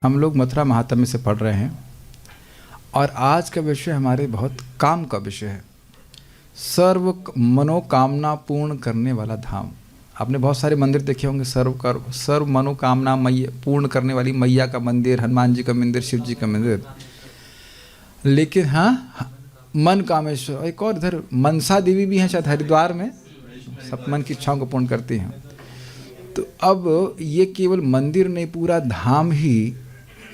हम लोग मथुरा महात्म्य से पढ़ रहे हैं और आज का विषय हमारे बहुत काम का विषय है। सर्व मनोकामना पूर्ण करने वाला धाम। आपने बहुत सारे मंदिर देखे होंगे, सर्व मनोकामना मैया पूर्ण करने वाली मैया का मंदिर, हनुमान जी का मंदिर, शिव जी का मंदिर। लेकिन हाँ, मन कामेश्वर, एक और इधर मनसा देवी भी हैं शायद हरिद्वार में, सब मन की इच्छाओं को पूर्ण करती हैं। तो अब ये केवल मंदिर नहीं, पूरा धाम ही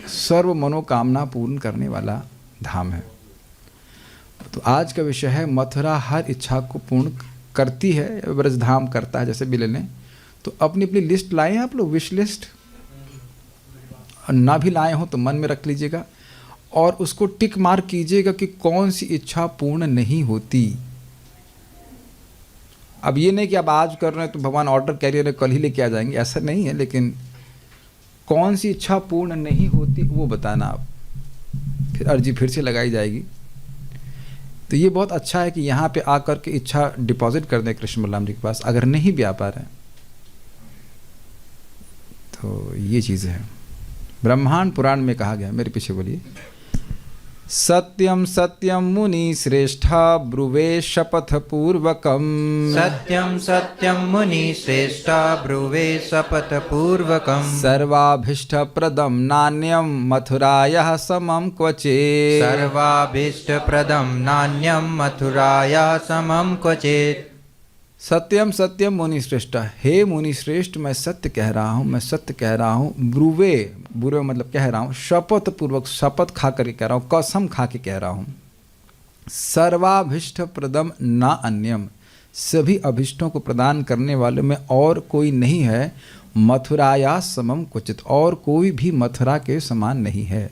सर्व मनोकामना पूर्ण करने वाला धाम है। तो आज का विषय है मथुरा हर इच्छा को पूर्ण करती है, ब्रजधाम करता है, जैसे भी ले लें। तो अपनी अपनी लिस्ट लाएं आप लोग, विश लिस्ट, ना भी लाए हो तो मन में रख लीजिएगा और उसको टिक मार्क कीजिएगा कि कौन सी इच्छा पूर्ण नहीं होती। अब ये नहीं कि आप आज कर रहे हैं तो भगवान ऑर्डर कैरियर कल ही लेके आ जाएंगे, ऐसा नहीं है। लेकिन कौन सी इच्छा पूर्ण नहीं होती वो बताना आप, फिर अर्जी फिर से लगाई जाएगी। तो ये बहुत अच्छा है कि यहाँ पे आकर के इच्छा डिपॉजिट कर दें कृष्ण बलराम जी के पास, अगर नहीं भी आ पा रहे हैं तो ये चीज़ है। ब्रह्मांड पुराण में कहा गया, मेरे पीछे बोलिए, सत्यम सत्यम मुनि श्रेष्ठा ब्रुवे शपथ पूर्वकम। सत्यम सत्यम मुनि श्रेष्ठा ब्रुवे शपथ पूर्वकम। सर्वाभीष्ट प्रदम नान्यम मथुरायः समम क्वचित्। सर्वाभीष्ट प्रदम नान्यम मथुरायः समम क्वचित्। सत्यम सत्यम मुनि श्रेष्ठ, हे मुनि श्रेष्ठ मैं सत्य कह रहा हूँ, मैं सत्य कह रहा हूँ। ब्रुवे, बुरे मतलब कह रहा हूँ, शपथ पूर्वक, शपथ खा कर कह रहा हूँ, कसम खा के कह रहा हूँ। सर्वाभीष्ट प्रदम ना अन्यम, सभी अभीष्टों को प्रदान करने वाले में और कोई नहीं है। मथुराया समम क्वचित, और कोई भी मथुरा के समान नहीं है।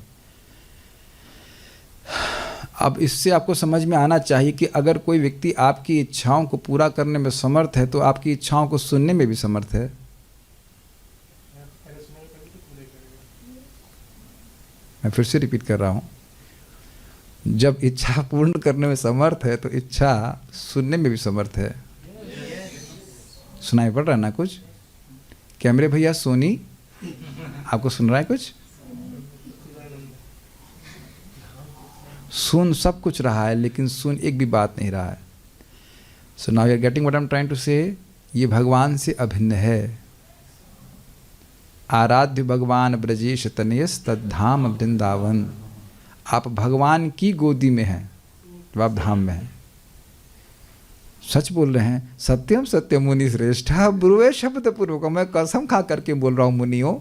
अब इससे आपको समझ में आना चाहिए कि अगर कोई व्यक्ति आपकी इच्छाओं को पूरा करने में समर्थ है तो आपकी इच्छाओं को सुनने में भी समर्थ है। मैं फिर से रिपीट कर रहा हूँ, जब इच्छा पूर्ण करने में समर्थ है तो इच्छा सुनने में भी समर्थ है। सुनाई पड़ रहा है ना कुछ? कैमरे भैया, सोनी, आपको सुन रहा है कुछ? सुन सब कुछ रहा है लेकिन सुन एक भी बात नहीं रहा है। So now you are getting what I am trying to say. ये भगवान से अभिन्न है। आराध्य भगवान ब्रजेश तनयस तद्धाम वृंदावन। आप भगवान की गोदी में हैं तो आप धाम में हैं। सच बोल रहे हैं। सत्यम सत्यम मुनि श्रेष्ठ ब्रुवे शब्द पूर्वक, मैं कसम खा करके बोल रहा हूं मुनियों।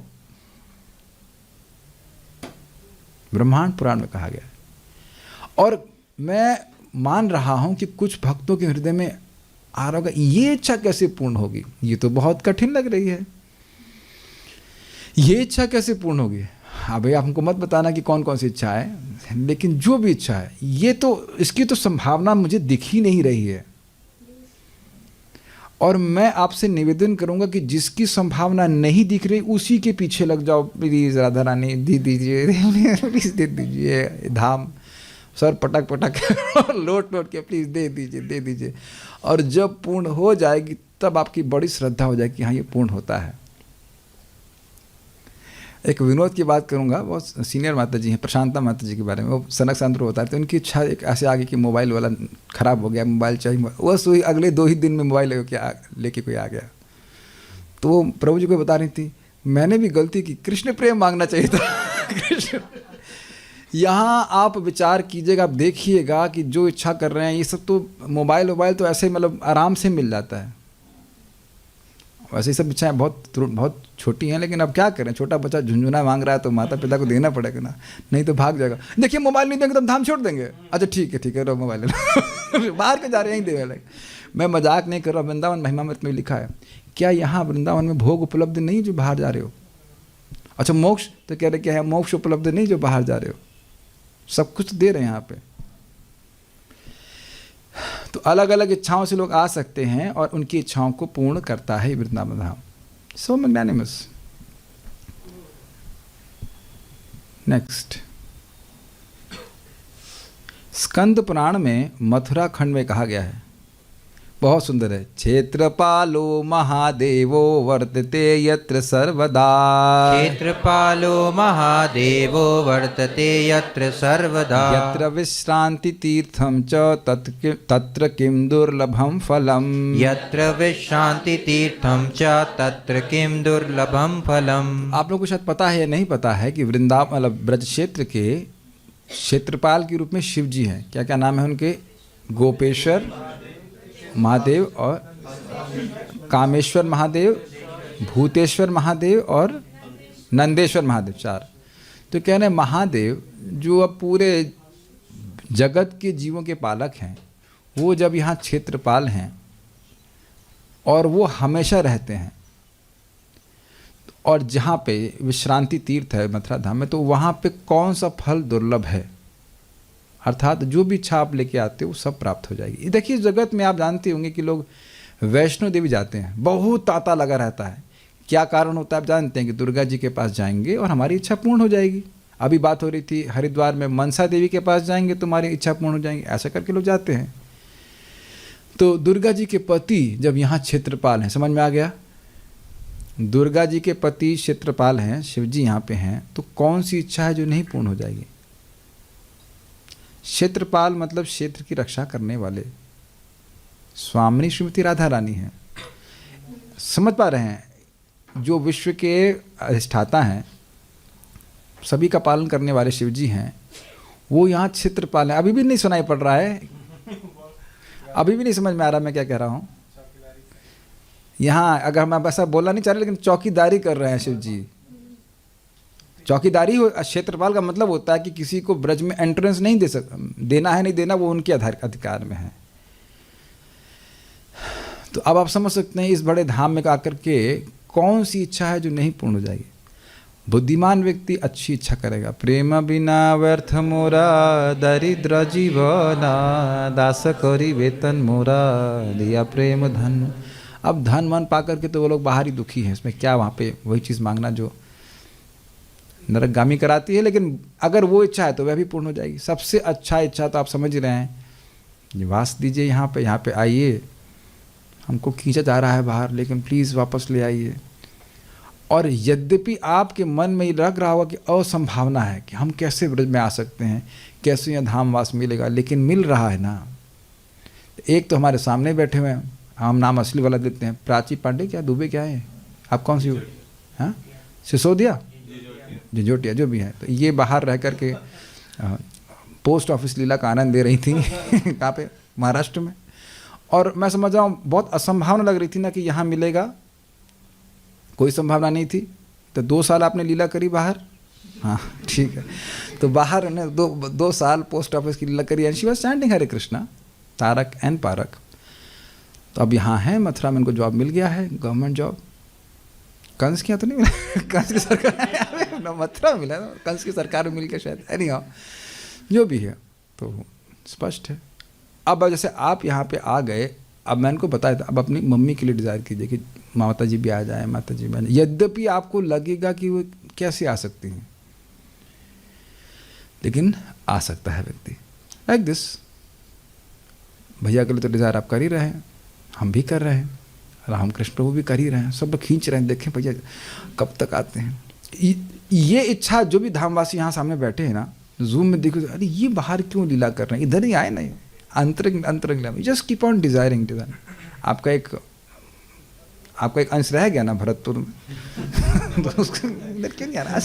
ब्रह्मांड पुराण में कहा गया। और मैं मान रहा हूं कि कुछ भक्तों के हृदय में आ रहा होगा, ये इच्छा कैसे पूर्ण होगी? ये तो बहुत कठिन लग रही है, ये इच्छा कैसे पूर्ण होगी? हाँ भाई, आप हमको मत बताना कि कौन कौन सी इच्छा है, लेकिन जो भी इच्छा है, ये तो, इसकी तो संभावना मुझे दिख ही नहीं रही है। और मैं आपसे निवेदन करूंगा कि जिसकी संभावना नहीं दिख रही उसी के पीछे लग जाओ। प्लीज राधा रानी दे दीजिए, प्लीज दे दीजिए धाम, सर पटक पटक और लोट लोट के प्लीज़ दे दीजिए, दे दीजिए। और जब पूर्ण हो जाएगी तब आपकी बड़ी श्रद्धा हो जाएगी कि हाँ ये पूर्ण होता है। एक विनोद की बात करूँगा, बहुत सीनियर माता जी हैं, प्रशांता माता जी के बारे में। वो सनक संद्र होता है तो उनकी इच्छा एक ऐसे आ गई कि मोबाइल वाला ख़राब हो गया, मोबाइल चाहिए। वो सोई अगले 2 ही दिन में मोबाइल लेके कोई आ गया। तो वो प्रभु जी को बता रही थी, मैंने भी गलती की, कृष्ण प्रेम मांगना चाहिए था। कृष्ण, यहाँ आप विचार कीजिएगा, आप देखिएगा कि जो इच्छा कर रहे हैं ये सब तो मोबाइल तो ऐसे मतलब आराम से मिल जाता है। वैसे ही सब इच्छाएं बहुत छोटी हैं, लेकिन अब क्या करें, छोटा बच्चा झुंझुना मांग रहा है तो माता पिता को देना पड़ेगा ना, नहीं तो भाग जाएगा। देखिए मोबाइल नहीं देंगे तो हम धाम छोड़ देंगे। अच्छा ठीक है रो मोबाइल बाहर के जा रहे हैं, यहीं देने लगे। मैं मजाक नहीं कर रहा। वृंदावन महिमामृत में लिखा है, क्या यहाँ वृंदावन में भोग उपलब्ध नहीं जो बाहर जा रहे हो? अच्छा मोक्ष, तो कह रहे क्या है, मोक्ष उपलब्ध नहीं जो बाहर जा रहे हो? सब कुछ दे रहे हैं यहाँ पे। तो अलग अलग इच्छाओं से लोग आ सकते हैं और उनकी इच्छाओं को पूर्ण करता है वृंदावन धाम। सो मैग्नानिमस। नेक्स्ट, स्कंद पुराण में मथुरा खंड में कहा गया है, बहुत सुंदर है। क्षेत्रपालो महादेवो वर्तते यत्र सर्वदा। क्षेत्रपालो महादेवो वर्तते यत्र सर्वदा। यत्र विश्रांति तीर्थम च तत्र किम दुर्लभम फलम। यत्र विश्रांति तीर्थम च तत्र किम दुर्लभम फलम। आप लोगों को शायद पता है या नहीं पता है कि वृंदावन मतलब ब्रज क्षेत्र के क्षेत्रपाल के रूप में शिव जी हैं। क्या क्या नाम है उनके? गोपेश्वर महादेव और कामेश्वर महादेव, भूतेश्वर महादेव और नंदेश्वर महादेव, 4। तो कह रहे हैं महादेव जो अब पूरे जगत के जीवों के पालक हैं, वो जब यहाँ क्षेत्रपाल हैं और वो हमेशा रहते हैं, और जहाँ पे विश्रांति तीर्थ है मथुरा धाम में, तो वहाँ पे कौन सा फल दुर्लभ है, अर्थात जो भी इच्छा आप लेके आते हो वो सब प्राप्त हो जाएगी। देखिए जगत में आप जानते होंगे कि लोग वैष्णो देवी जाते हैं, बहुत तांता लगा रहता है। क्या कारण होता है आप जानते हैं? कि दुर्गा जी के पास जाएंगे और हमारी इच्छा पूर्ण हो जाएगी। अभी बात हो रही थी हरिद्वार में, मनसा देवी के पास जाएंगे तो हमारी इच्छा पूर्ण हो जाएंगी, ऐसा करके लोग जाते हैं। तो दुर्गा जी के पति जब यहाँ क्षेत्रपाल हैं, समझ में आ गया? दुर्गा जी के पति क्षेत्रपाल हैं, शिव जी यहाँ पे हैं, तो कौन सी इच्छा है जो नहीं पूर्ण हो जाएगी? क्षेत्रपाल मतलब क्षेत्र की रक्षा करने वाले। स्वामिनी श्रीमती राधा रानी हैं, समझ पा रहे हैं? जो विश्व के अधिष्ठाता हैं, सभी का पालन करने वाले शिव जी हैं, वो यहाँ क्षेत्रपाल हैं। अभी भी नहीं सुनाई पड़ रहा है? अभी भी नहीं समझ में आ रहा मैं क्या कह रहा हूँ? यहाँ अगर हम ऐसा बोलना नहीं चाह रहे, लेकिन चौकीदारी कर रहे हैं शिव जी। चौकीदारी हो, क्षेत्रपाल का मतलब होता है कि किसी को ब्रज में एंट्रेंस नहीं देना है, नहीं देना, वो उनके अधिकार में है। तो अब आप समझ सकते हैं इस बड़े धाम में आकर के कौन सी इच्छा है जो नहीं पूर्ण हो जाएगी। बुद्धिमान व्यक्ति अच्छी इच्छा करेगा। प्रेम बिना व्यर्थ मोरा दरिद्र जीवना, दास करी वेतन मोरा दिया प्रेम धन। अब धन मन पा करके तो वो लोग बाहर ही दुखी हैं, इसमें क्या वहाँ पे वही चीज़ मांगना जो नरकगामी कराती है। लेकिन अगर वो इच्छा है तो वह भी पूर्ण हो जाएगी। सबसे अच्छा इच्छा तो आप समझ रहे हैं, निवास दीजिए यहाँ पे आइए, हमको खींचा जा रहा है बाहर, लेकिन प्लीज़ वापस ले आइए। और यद्यपि आपके मन में ये लग रहा होगा कि असंभावना है कि हम कैसे ब्रज में आ सकते हैं, कैसे यहाँ धामवास मिलेगा, लेकिन मिल रहा है ना। एक तो हमारे सामने बैठे हुए हैं, हम नाम असली वाला देते हैं, प्राची पांडे क्या दुबे क्या है, आप कौन सी हो? हाँ, सिसोदिया, झंझोटिया, जो भी है। तो ये बाहर रह करके पोस्ट ऑफिस लीला का आनंद दे रही थी कहाँ पे? महाराष्ट्र में। और मैं समझ रहा हूँ बहुत असंभावना लग रही थी ना कि यहाँ मिलेगा, कोई संभावना नहीं थी। तो 2 साल आपने लीला करी बाहर, हाँ ठीक है। तो बाहर ने 2 साल पोस्ट ऑफिस की लीला करी, and she was standing Hare Krishna तारक एंड पारक। तो अब यहाँ है मथुरा में, उनको जॉब मिल गया है, गवर्नमेंट जॉब। कंस के यहाँ तो नहीं मिला, कंस की सरकार मथुरा मिला, कंस की सरकार में मिल गया शायद, एनीहाउ जो भी है। तो स्पष्ट है। अब जैसे आप यहाँ पे आ गए, अब मैं इनको बताया था, अब अपनी मम्मी के लिए डिज़ायर कीजिए कि माता जी भी आ जाए, माता जी भी आ जाए। यद्यपि आपको लगेगा कि वो कैसे आ सकती हैं, लेकिन आ सकता है व्यक्ति लाइक दिस। भैया के लिए तो डिज़ायर आप कर ही रहे हैं, हम भी कर रहे हैं, रामकृष्ण प्रभु भी कर ही रहे हैं, सब खींच रहे हैं, देखें भैया कब तक आते हैं। ये इच्छा जो भी धामवासी यहाँ सामने बैठे हैं ना, जूम में देखो, अरे ये बाहर क्यों लीला कर रहे हैं, इधर ही आए नहीं, अंतरंग just keep on desiring desire. आपका एक अंश रह गया ना भरतपुर में तो उसको इधर क्यों नहीं आ रहा?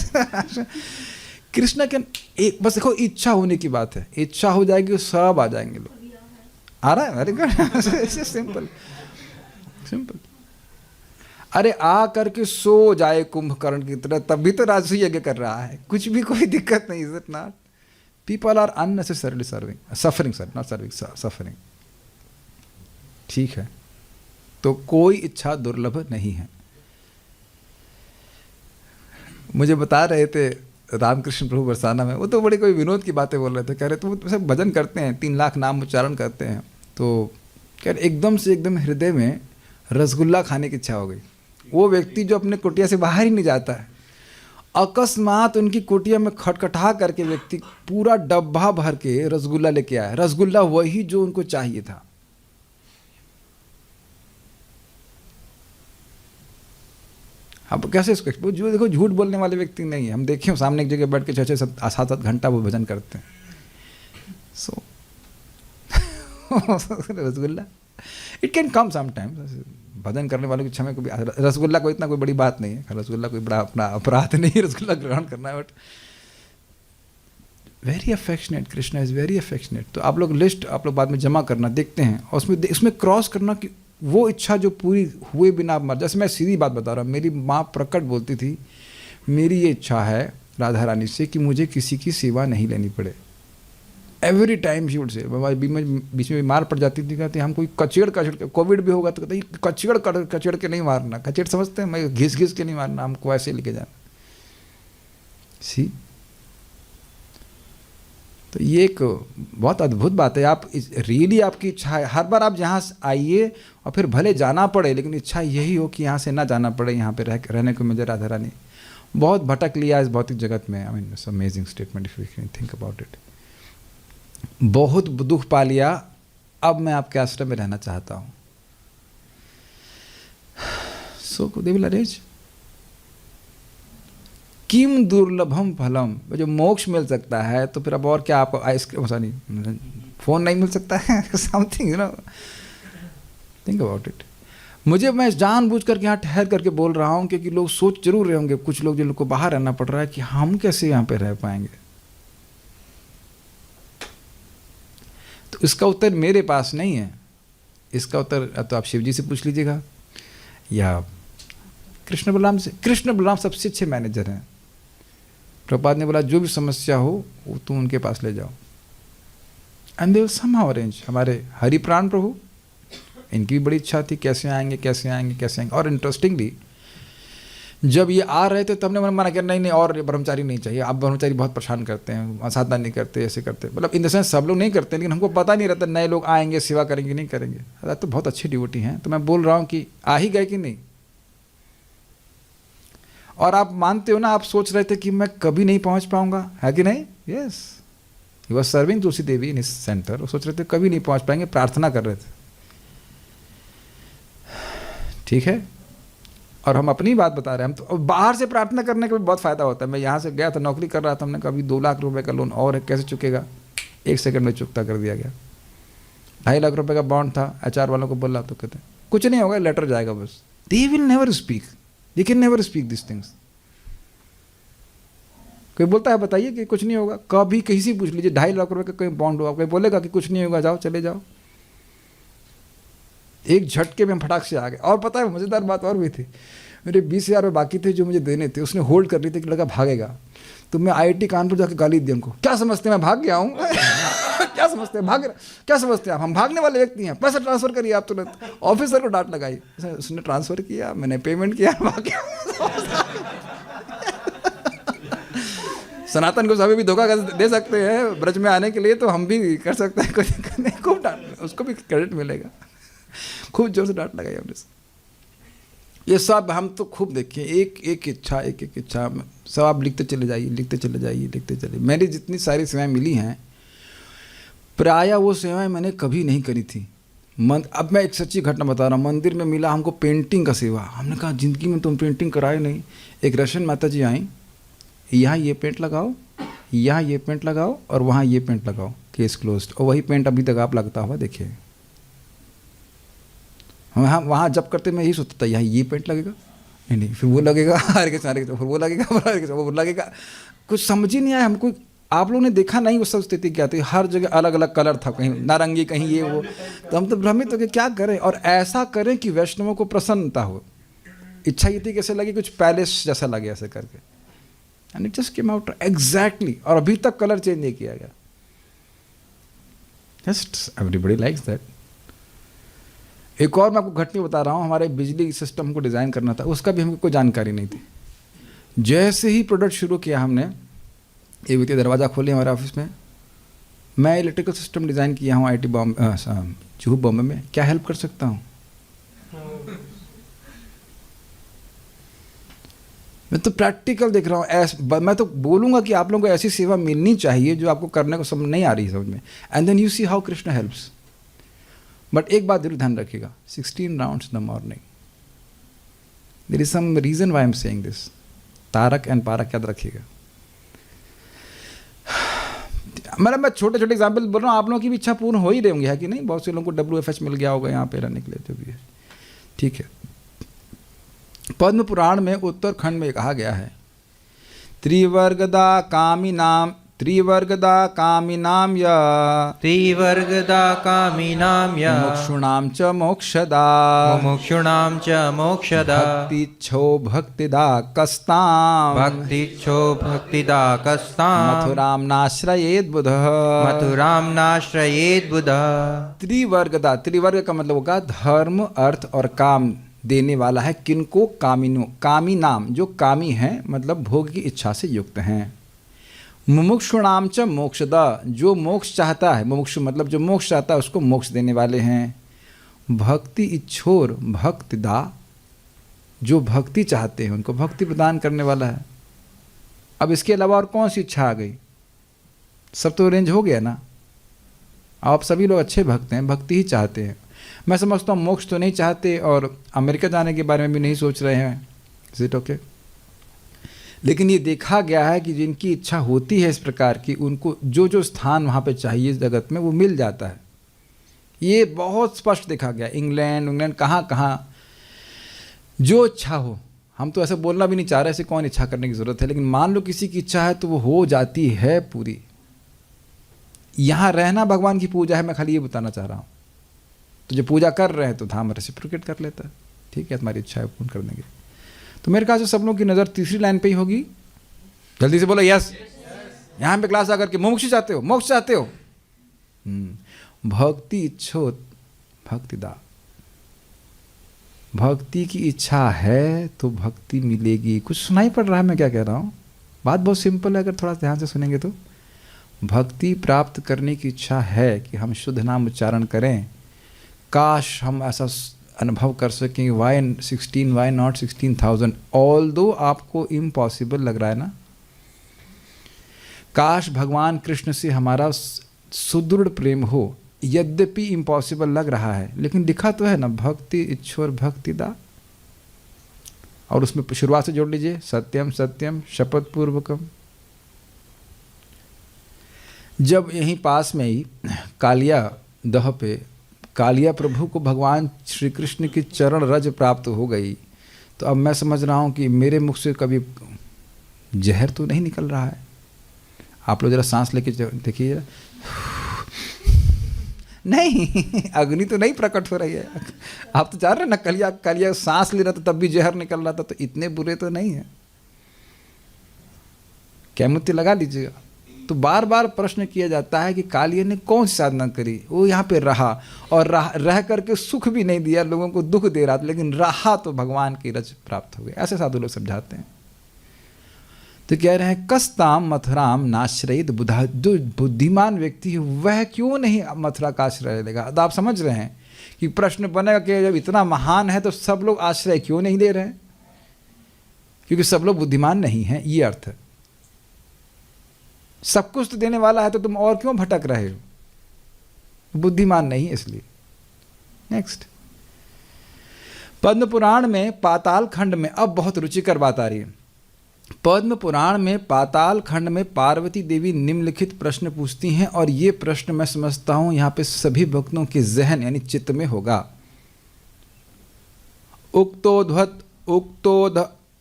कृष्ण के एक बस देखो, इच्छा होने की बात है, इच्छा हो जाएगी सब आ जाएंगे लोग। आ रहा है? Very good, simple simple. अरे आ करके सो जाए कुंभकर्ण की तरह, तब भी तो राजसूय यज्ञ कर रहा है, कुछ भी कोई दिक्कत नहीं। Is it not? People are unnecessarily suffering. ठीक है, तो कोई इच्छा दुर्लभ नहीं है। मुझे बता रहे थे रामकृष्ण प्रभु बरसाना में, वो तो बड़ी कोई विनोद की बातें बोल रहे थे। कह रहे तो वो सब भजन करते हैं, 3 लाख नाम उच्चारण करते हैं, तो कह रहे एकदम से एकदम हृदय में रसगुल्ला खाने की इच्छा हो गई। वो व्यक्ति जो अपने कुटिया से बाहर ही नहीं जाता है, अकस्मात उनकी कुटिया में खटखटा करके व्यक्ति पूरा डब्बा भर के रसगुल्ला लेके आया। रसगुल्ला वही जो उनको चाहिए था। अब कैसे इसको जो देखो झूठ बोलने वाले व्यक्ति नहीं है, हम देखे हो सामने एक जगह बैठ के 6-7 घंटा वो भजन करते हैं। So rasgulla it can come some times, bhajan करने वालों की इच्छा में कभी रसगुल्ला कोई इतना कोई बड़ी बात नहीं है, रसगुल्ला कोई बड़ा अपना अपराध नहीं है रसगुल्ला ग्रहण करना है, but very affectionate, Krishna is very affectionate. तो आप लोग लिस्ट आप लोग बाद में जमा करना, देखते हैं और उसमें क्रॉस करना कि वो इच्छा जो पूरी हुए बिना आप मर। जैसे मैं सीधी बात बता रहा हूँ, मेरी माँ प्रकट बोलती थी, मेरी ये इच्छा है राधा रानी से कि मुझे किसी की सेवा नहीं लेनी पड़े। Every time she would say, बीच में बीमार पड़ जाती थी, कहती हम कोई कचेड़ के, कोविड भी होगा तो कहते कचेड़ के नहीं मारना, कचेड़ समझते हैं, मैं घिस के नहीं मारना, हमको ऐसे लेके जाना। सी, तो ये एक बहुत अद्भुत बात है। आप रियली आपकी इच्छा है, हर बार आप यहाँ आइए और फिर भले जाना पड़े, लेकिन इच्छा यही हो कि यहाँ से ना जाना पड़े, यहाँ पे रहने को मुझे राधा रानी। बहुत भटक लिया इस भौतिक जगत में। I mean it's amazing statement if you can think about it. बहुत दुख पा लिया, अब मैं आपके आश्रम में रहना चाहता हूँ। सो दे विल अरेंज। किम दुर्लभम फलम, जो मोक्ष मिल सकता है तो फिर अब और क्या आपको आइसक्रीम, सॉरी फोन नहीं मिल सकता है, something you know, think about it. मैं जानबूझकर यहाँ ठहर करके बोल रहा हूँ क्योंकि लोग सोच जरूर रहे होंगे, कुछ लोग जिन लोग को बाहर रहना पड़ रहा है कि हम कैसे यहाँ पे रह पाएंगे। तो इसका उत्तर मेरे पास नहीं है, इसका उत्तर तो आप शिव जी से पूछ लीजिएगा या कृष्ण बलराम से। कृष्ण बलराम सबसे अच्छे मैनेजर हैं। प्रभुपाद ने बोला जो भी समस्या हो वो तुम उनके पास ले जाओ, and they will somehow arrange. हमारे हरिप्राण प्रभु, इनकी भी बड़ी इच्छा थी कैसे आएंगे कैसे आएंगे कैसे आएंगे। और इंटरेस्टिंगली जब ये आ रहे थे तब ने मना किया, नहीं और ब्रह्मचारी नहीं चाहिए, आप ब्रह्मचारी बहुत परेशान करते हैं, साधना नहीं करते, ऐसे करते। मतलब इन द सेंस सब लोग नहीं करते, लेकिन हमको पता नहीं रहता नए लोग आएंगे सेवा करेंगे नहीं करेंगे। तो बहुत अच्छे डिवोटी हैं। तो मैं बोल रहा हूँ कि आ ही गए कि नहीं। और आप मानते हो ना, आप सोच रहे थे कि मैं कभी नहीं पहुंच पाऊंगा, है कि नहीं? Yes, he was serving Tulsi Devi in his centre. वो सोच रहे थे कभी नहीं पहुंच पाएंगे, प्रार्थना कर रहे थे। ठीक है, और हम अपनी बात बता रहे हैं। हम तो बाहर से प्रार्थना करने का भी बहुत फायदा होता है। मैं यहाँ से गया था, नौकरी कर रहा था, हमने कहा अभी 2 लाख रुपए का लोन और है, कैसे चुकेगा? 1 सेकंड में चुकता कर दिया गया। 2.5 लाख रुपए का बॉन्ड था, HR वालों को बोला तो कहते कुछ नहीं होगा, लेटर जाएगा बस। They will never speak, they can never speak this things. कोई बोलता है बताइए कि कुछ नहीं होगा, कभी किसी से पूछ लीजिए 2.5 लाख रुपए का कोई बॉन्ड हुआ, कोई बोलेगा कि कुछ नहीं होगा, जाओ चले जाओ। एक झटके में फटाक से आ गए। और पता है मजेदार बात और भी थी, मेरे 20,000 रुपये बाकी थे जो मुझे देने थे, उसने होल्ड कर ली थी कि लड़का भागेगा। तो मैं IIT कानपुर जाकर गाली दी उनको, क्या समझते हैं मैं भाग गया हूँ? क्या समझते हैं भाग, क्या समझते हैं आप, हम भागने वाले व्यक्ति हैं, पैसा ट्रांसफर करिए आप तुरंत। ऑफिसर को डांट लगाई, उसने ट्रांसफर किया, मैंने पेमेंट किया, भाग गया। सनातन को सभी भी धोखा दे सकते हैं ब्रज में आने के लिए, तो हम भी कर सकते हैं, कोई दिक्कत नहीं। खूब डांट, उसको भी क्रेडिट मिलेगा। खूब जोर से डांट लगाई हमने। ये सब हम तो खूब देखें, एक एक इच्छा सब आप लिखते चले जाइए, लिखते चले जाइए, लिखते चले। मेरी जितनी सारी सेवाएं मिली हैं, प्रायः वो सेवाएं मैंने कभी नहीं करी थी। अब मैं एक सच्ची घटना बता रहा हूँ। मंदिर में मिला हमको पेंटिंग का सेवा। हमने कहा जिंदगी में तुम पेंटिंग कराए नहीं। एक रशियन माता जी आई, यहाँ ये पेंट लगाओ, यहाँ ये पेंट लगाओ और वहाँ ये पेंट लगाओ, केस क्लोज्ड। और वही पेंट अभी तक आप लगता हुआ देखिए। हाँ, वहाँ जब करते मैं यही सोचता था यहाँ ये पेंट लगेगा, नहीं फिर वो लगेगा, फिर वो लगेगा, फिर वो लगेगा। कुछ समझ ही नहीं आया हमको। आप लोगों ने देखा नहीं वो सब स्थिति क्या थी, हर जगह अलग अलग कलर था, कहीं नारंगी, कहीं ये वो। तो हम तो भ्रमित हो गए क्या करें, और ऐसा करें कि वैष्णवों को प्रसन्नता हो। इच्छा ये थी कैसे लगी, कुछ पैलेस जैसा लगे ऐसे करके, and it just came out exactly. और अभी तक कलर चेंज नहीं किया गया। Just everybody likes that. एक और मैं आपको घटना बता रहा हूँ, हमारे बिजली सिस्टम को डिज़ाइन करना था, उसका भी हमको कोई जानकारी नहीं थी। जैसे ही प्रोडक्ट शुरू किया हमने, एक व्यक्ति दरवाज़ा खोले हमारे ऑफिस में, मैं इलेक्ट्रिकल सिस्टम डिज़ाइन किया हूँ IIT जुहू बॉम्बे में, क्या हेल्प कर सकता हूँ? मैं तो प्रैक्टिकल देख रहा हूँ। मैं तो बोलूँगा कि आप लोगों को ऐसी सेवा मिलनी चाहिए जो आपको करने को समझ नहीं आ रही समझ में, and then you see how Krishna helps. But एक बात जरूर ध्यान रखिएगा, 16 rounds in the morning. There is some reason why I am saying this. तारक एंड पारक याद रखिएगा. मतलब मैं छोटे छोटे एग्जाम्पल बोल रहा हूँ, आप लोगों की भी इच्छा पूर्ण हो ही रही होंगी, है कि नहीं? बहुत से लोगों को WFH मिल गया होगा यहाँ पे रहने के लिए, जो भी है. ठीक है. पद्म पुराण में उत्तरखंड में कहा गया है, त्रिवर्गदा कामिनाम या त्रिवर्गदा कामिनाम या मुमुक्षूणाम च मोक्षदा मुमुक्षूणाम च मोक्षदा भक्तिच्छो भक्तिदा कस्ताम भक्तिच्छो भक्तिदा कस्ताम मथुराम नाश्रयेद बुधः मथुराम नाश्रयेद बुधः. त्रिवर्गदा, त्रिवर्ग का मतलब होगा धर्म, अर्थ और काम देने वाला है. किनको? कामी नाम, जो कामी हैं, मतलब भोग की इच्छा से युक्त हैं. मुमुक्षुणाम च मोक्षदा, जो मोक्ष चाहता है, मुमुक्षु मतलब जो मोक्ष चाहता है उसको मोक्ष देने वाले हैं. भक्ति इच्छोर भक्तिदा, जो भक्ति चाहते हैं उनको भक्ति प्रदान करने वाला है. अब इसके अलावा और कौन सी इच्छा आ गई? सब तो रेंज हो गया ना. आप सभी लोग अच्छे भक्त हैं, भक्ति ही चाहते हैं. मैं समझता हूँ मोक्ष तो नहीं चाहते और अमेरिका जाने के बारे में भी नहीं सोच रहे हैं. Is it okay? लेकिन ये देखा गया है कि जिनकी इच्छा होती है इस प्रकार की, उनको जो जो स्थान वहाँ पे चाहिए इस जगत में वो मिल जाता है. ये बहुत स्पष्ट देखा गया. इंग्लैंड कहाँ जो इच्छा हो. हम तो ऐसा बोलना भी नहीं चाह रहे, ऐसे कौन इच्छा करने की ज़रूरत है, लेकिन मान लो किसी की इच्छा है तो वो हो जाती है पूरी. यहाँ रहना भगवान की पूजा है, मैं खाली ये बताना चाह रहा हूँ. तो जो पूजा कर रहे हैं तो धाम रेसिप्रोकेट कर लेता है. ठीक है, तुम्हारी इच्छा है पूर्ण कर देंगे. तो मेरे ख्याल से सब लोगों की नज़र तीसरी लाइन पे ही होगी. जल्दी से बोलो यस. यहाँ पे क्लास आकर के मोक्ष चाहते हो, मोक्ष चाहते हो. भक्ति इच्छो भक्तिदा, भक्ति की इच्छा है तो भक्ति मिलेगी. कुछ सुनाई पड़ रहा है मैं क्या कह रहा हूँ? बात बहुत सिंपल है, अगर थोड़ा ध्यान से सुनेंगे तो. भक्ति प्राप्त करने की इच्छा है कि हम शुद्ध नाम उच्चारण करें. काश हम ऐसा अनुभव कर सकें. Why 16, why not 16,000? ऑल्दो आपको इम्पॉसिबल लग रहा है ना. काश भगवान कृष्ण से हमारा सुदृढ़ प्रेम हो, यद्यपि इम्पॉसिबल लग रहा है, लेकिन लिखा तो है ना, भक्ति इच्छोर भक्तिदा. और उसमें शुरुआत से जोड़ लीजिए, सत्यम सत्यम शपथ पूर्वकम. जब यहीं पास में ही कालिया दह पे कालिया प्रभु को भगवान श्री कृष्ण की चरण रज प्राप्त हो गई, तो अब मैं समझ रहा हूँ कि मेरे मुख से कभी जहर तो नहीं निकल रहा है. आप लोग जरा सांस लेके देखिए. नहीं, अग्नि तो नहीं प्रकट हो रही है. आप तो जान रहे ना, कालिया सांस ले रहा था तब भी जहर निकल रहा था, तो इतने बुरे तो नहीं है. कैमुत्य लगा लीजिएगा. तो बार बार प्रश्न किया जाता है कि कालिया ने कौन सी साधना करी. वो यहाँ पे रहा और रह करके सुख भी नहीं दिया, लोगों को दुख दे रहा था, लेकिन रहा तो भगवान की रज प्राप्त हो गई. ऐसे साधु लोग समझाते हैं. तो कह रहे हैं कस्ताम मथुराम नाश्रयित बुधा, जो बुद्धिमान व्यक्ति है वह क्यों नहीं मथुरा का आश्रय लेगा. तो आप समझ रहे हैं कि प्रश्न बनेगा कि जब इतना महान है तो सब लोग आश्रय क्यों नहीं दे रहे हैं? क्योंकि सब लोग बुद्धिमान नहीं हैं, ये अर्थ है. सब कुछ तो देने वाला है, तो तुम और क्यों भटक रहे हो? बुद्धिमान नहीं इसलिए. नेक्स्ट, पद्म पुराण में पाताल खंड में, अब बहुत रुचिकर बात आ रही है. पद्म पुराण में पाताल खंड में पार्वती देवी निम्नलिखित प्रश्न पूछती हैं, और ये प्रश्न मैं समझता हूं यहाँ पे सभी भक्तों के जहन यानी चित्त में होगा.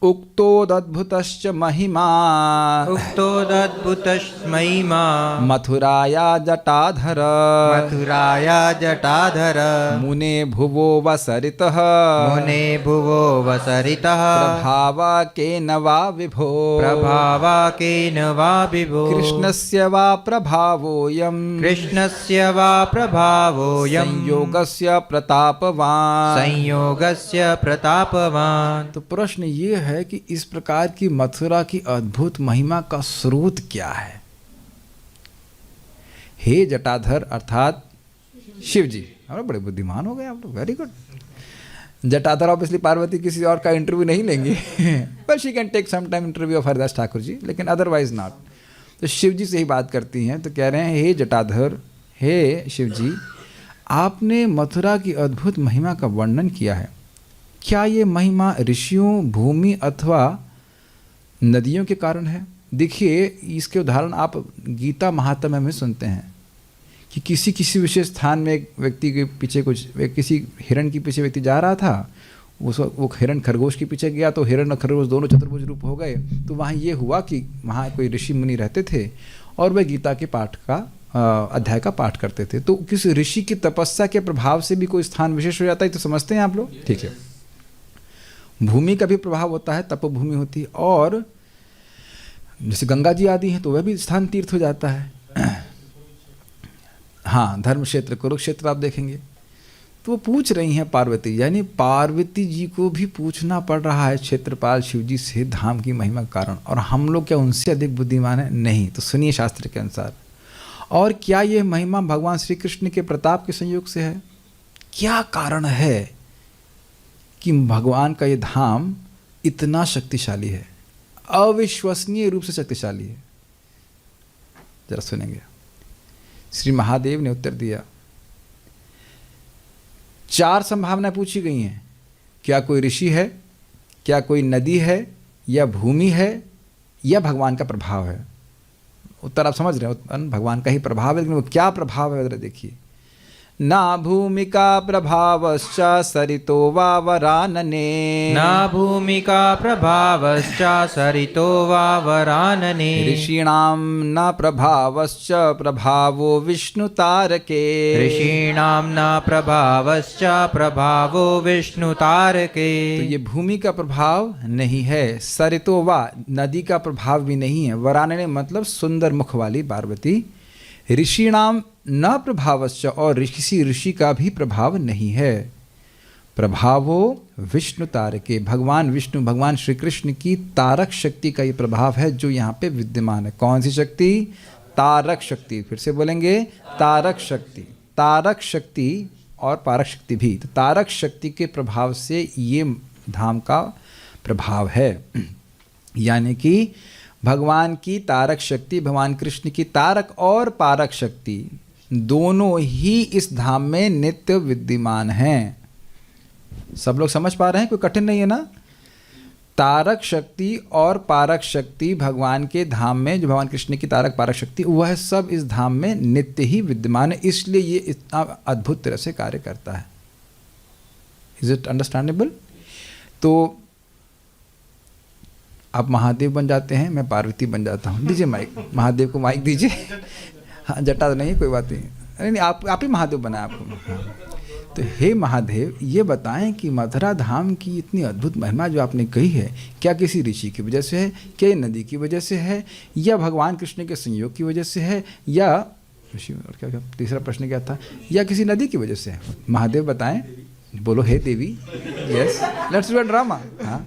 उक्तोदद्भुतश्च महिमा उक्तोदद्भुतश्च महिमा मथुराया जटाधर मथुराया जटाधर मुने भुवो वसरितः मुने भुवो वसरितः प्रभावाकेन वा विभो प्रभावाकेन वा विभो कृष्णस्य वा प्रभावोऽयं कृष्णस्य वा प्रभावोऽयं संयोगस्य प्रतापवान् संयोगस्य प्रतापवान्. तो प्रश्न ये है कि इस प्रकार की मथुरा की अद्भुत महिमा का स्रोत क्या है? हे जटाधर अर्थात शिव जी. अरे बड़े बुद्धिमान हो गए आप लोग, very good. Jatadhar obviously Parvati किसी और का इंटरव्यू नहीं लेंगे, but she can take some time interview of Haridas Thakur ji, लेकिन अदरवाइज नॉट. तो शिव जी से ही बात करती हैं. तो कह रहे हैं हे जटाधर, हे शिव जी, आपने मथुरा की अद्भुत महिमा का वर्णन किया है. क्या ये महिमा ऋषियों, भूमि अथवा नदियों के कारण है? देखिए, इसके उदाहरण आप गीता महात्म्य में सुनते हैं कि किसी विशेष स्थान में एक व्यक्ति के पीछे किसी हिरण के पीछे व्यक्ति जा रहा था, वो हिरण खरगोश के पीछे गया, तो हिरण और खरगोश दोनों चतुर्भुज रूप हो गए। तो वहाँ ये हुआ कि वहाँ कोई ऋषि मुनि रहते थे और वह गीता के पाठ का अध्याय का पाठ करते थे। तो किस ऋषि की तपस्या के प्रभाव से भी कोई स्थान विशेष हो जाता है, तो समझते हैं आप लोग? ठीक है। भूमि का भी प्रभाव होता है, तपोभूमि होती है, और जैसे गंगा जी आदि हैं तो वह भी स्थान तीर्थ हो जाता है। हाँ, धर्म क्षेत्र कुरुक्षेत्र आप देखेंगे। तो वो पूछ रही हैं पार्वती, यानी पार्वती जी को भी पूछना पड़ रहा है क्षेत्रपाल शिव जी से धाम की महिमा का कारण, और हम लोग क्या उनसे अधिक बुद्धिमान है? नहीं। तो सुनिए शास्त्र के अनुसार, और क्या यह महिमा भगवान श्री कृष्ण के प्रताप के संयोग से है? क्या कारण है कि भगवान का ये धाम इतना शक्तिशाली है, अविश्वसनीय रूप से शक्तिशाली है? जरा सुनेंगे। श्री महादेव ने उत्तर दिया, 4 संभावनाएं पूछी गई हैं। क्या कोई ऋषि है, क्या कोई नदी है, या भूमि है, या भगवान का प्रभाव है? उत्तर आप समझ रहे हो, भगवान का ही प्रभाव है, लेकिन वो क्या प्रभाव है जरा देखिए। ना भूमिका प्रभावश्च सरितो वा वरानने, न भूमिका प्रभावश्च सरितो वा वरानने, ऋषीणां न प्रभावश्च प्रभावो विष्णु तारके, ऋषीणां न प्रभावश्च प्रभावो विष्णु तारके। तो ये भूमि का प्रभाव नहीं है, सरितो वा नदी का प्रभाव भी नहीं है, वरानने मतलब सुंदर मुख वाली पार्वती, ऋषीणाम न प्रभावश्च और किसी ऋषि का भी प्रभाव नहीं है, प्रभावो विष्णु तारके, भगवान विष्णु भगवान श्री कृष्ण की तारक शक्ति का ये प्रभाव है जो यहाँ पे विद्यमान है। कौन सी शक्ति? तारक शक्ति। फिर से बोलेंगे, तारक शक्ति। तारक शक्ति और पारक शक्ति भी, तो तारक शक्ति के प्रभाव से ये धाम का प्रभाव है। यानी कि भगवान की तारक शक्ति, भगवान कृष्ण की तारक और पारक शक्ति दोनों ही इस धाम में नित्य विद्यमान हैं। सब लोग समझ पा रहे हैं? कोई कठिन नहीं है ना? तारक शक्ति और पारक शक्ति भगवान के धाम में, जो भगवान कृष्ण की तारक पारक शक्ति, वह सब इस धाम में नित्य ही विद्यमान है, इसलिए ये इतना अद्भुत तरह से कार्य करता है। Is it understandable? तो आप महादेव बन जाते हैं, मैं पार्वती बन जाता हूँ। दीजिए माइक, महादेव को माइक दीजिए। हाँ, जटा तो नहीं, कोई बात नहीं, नहीं आप ही महादेव बनाए आपको। हाँ। तो हे महादेव, ये बताएं कि मथुरा धाम की इतनी अद्भुत महिमा जो आपने कही है, क्या किसी ऋषि की वजह से है, क्या ये नदी की वजह से है, या भगवान कृष्ण के संयोग की वजह से है, या ऋषि, और क्या तीसरा प्रश्न क्या था, या किसी नदी की वजह से है? महादेव बताएं। बोलो हे देवी। Yes, let's do a drama. हाँ,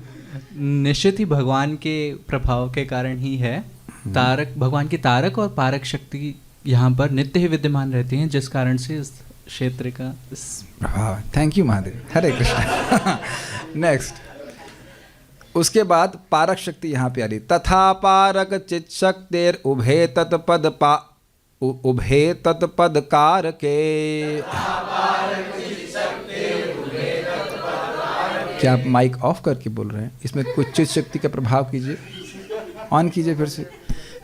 निश्चित ही भगवान के प्रभाव के कारण ही है। तारक, भगवान की तारक और पारक शक्ति यहाँ पर नित्य ही विद्यमान रहती हैं, जिस कारण से इस क्षेत्र का प्रभाव। Thank you Mahadev, Hare Krishna. Next, उसके बाद पारक शक्ति यहाँ पे आ रही, तथा पारक चित शक्तिर उभे तत्पद कार के। क्या आप माइक ऑफ करके बोल रहे हैं? इसमें कुछ चित शक्ति का प्रभाव कीजिए, ऑन कीजिए फिर से।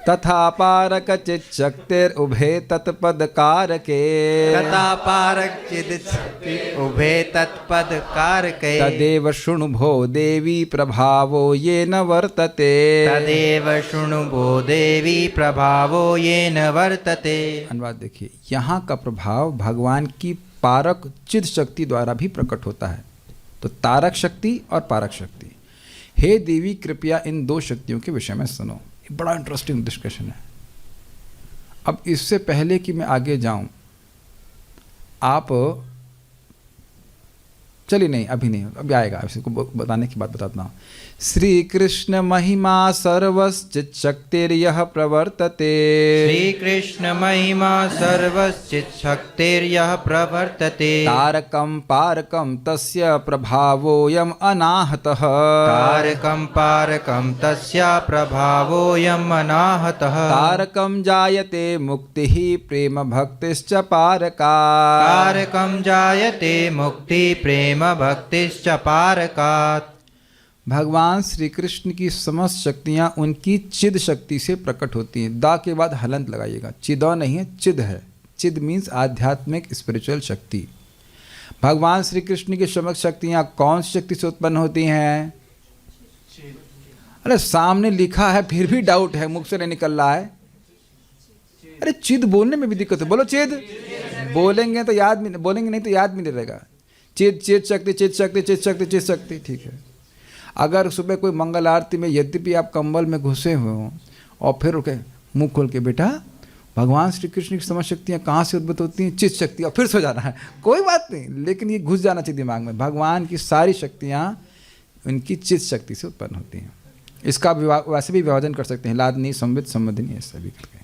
तथा पारक चित शक्तिर उभे तत्पद कारके, तथा पारक चित उभे तत्पद कारके, तदेव शृणु भो देवी प्रभावो ये न वर्तते, तदेव शृणु भो देवी प्रभावो ये न वर्तते। अनुवाद देखिए, यहाँ का प्रभाव भगवान की पारक चित शक्ति द्वारा भी प्रकट होता है। तो तारक शक्ति और पारक शक्ति। हे देवी, कृपया इन 2 शक्तियों के विषय में सुनो। ये बड़ा इंटरेस्टिंग डिस्कशन है। अब इससे पहले कि मैं आगे जाऊं, आप चलिए, नहीं अभी नहीं, अभी आएगा, इसको बताने की बात बताता हूँ। श्री कृष्ण महिमा सर्वश्चित् शक्तिर्यः प्रवर्तते। श्री कृष्ण महिमा सर्वश्चित् शक्तिर्यः प्रवर्तते। तारकं पारकं तस्य प्रभावोऽयम् अनाहतः। तारकं पारकं तस्य प्रभावोऽयम् अनाहतः। तारकं जायते मुक्तिः प्रेम भक्तिश्च पारकात्। तारकं जायते मुक्ति प्रेम भक्तिश्च पारकात्। भगवान श्री कृष्ण की समस्त शक्तियाँ उनकी चिद शक्ति से प्रकट होती हैं। दा के बाद हलंत लगाइएगा, चिदा नहीं है, चिद है। चिद मीन्स आध्यात्मिक स्पिरिचुअल शक्ति। भगवान श्री कृष्ण की समस्त शक्तियाँ कौन सी शक्ति से उत्पन्न होती हैं? अरे सामने लिखा है फिर भी डाउट है, मुख से नहीं निकल रहा है। अरे चिद बोलने में भी दिक्कत है, बोलो चिद। बोलेंगे तो याद में, बोलेंगे नहीं तो याद में नहीं रहेगा। चिद चिद शक्ति चिद शक्ति चिद शक्ति चिद शक्ति, ठीक है। अगर सुबह कोई मंगल आरती में यद्यपि आप कंबल में घुसे हुए हों और फिर रुके मुंह खोल के, बेटा भगवान श्री कृष्ण की समस्त शक्तियाँ कहाँ से उद्भूत होती हैं? चित शक्ति, और फिर सो जाना है, कोई बात नहीं, लेकिन ये घुस जाना चाहिए दिमाग में। भगवान की सारी शक्तियाँ उनकी चित शक्ति से उत्पन्न होती हैं। इसका वैसे भी विभाजन कर सकते हैं, लादनी संवित संबंधनी ऐसा भी करके।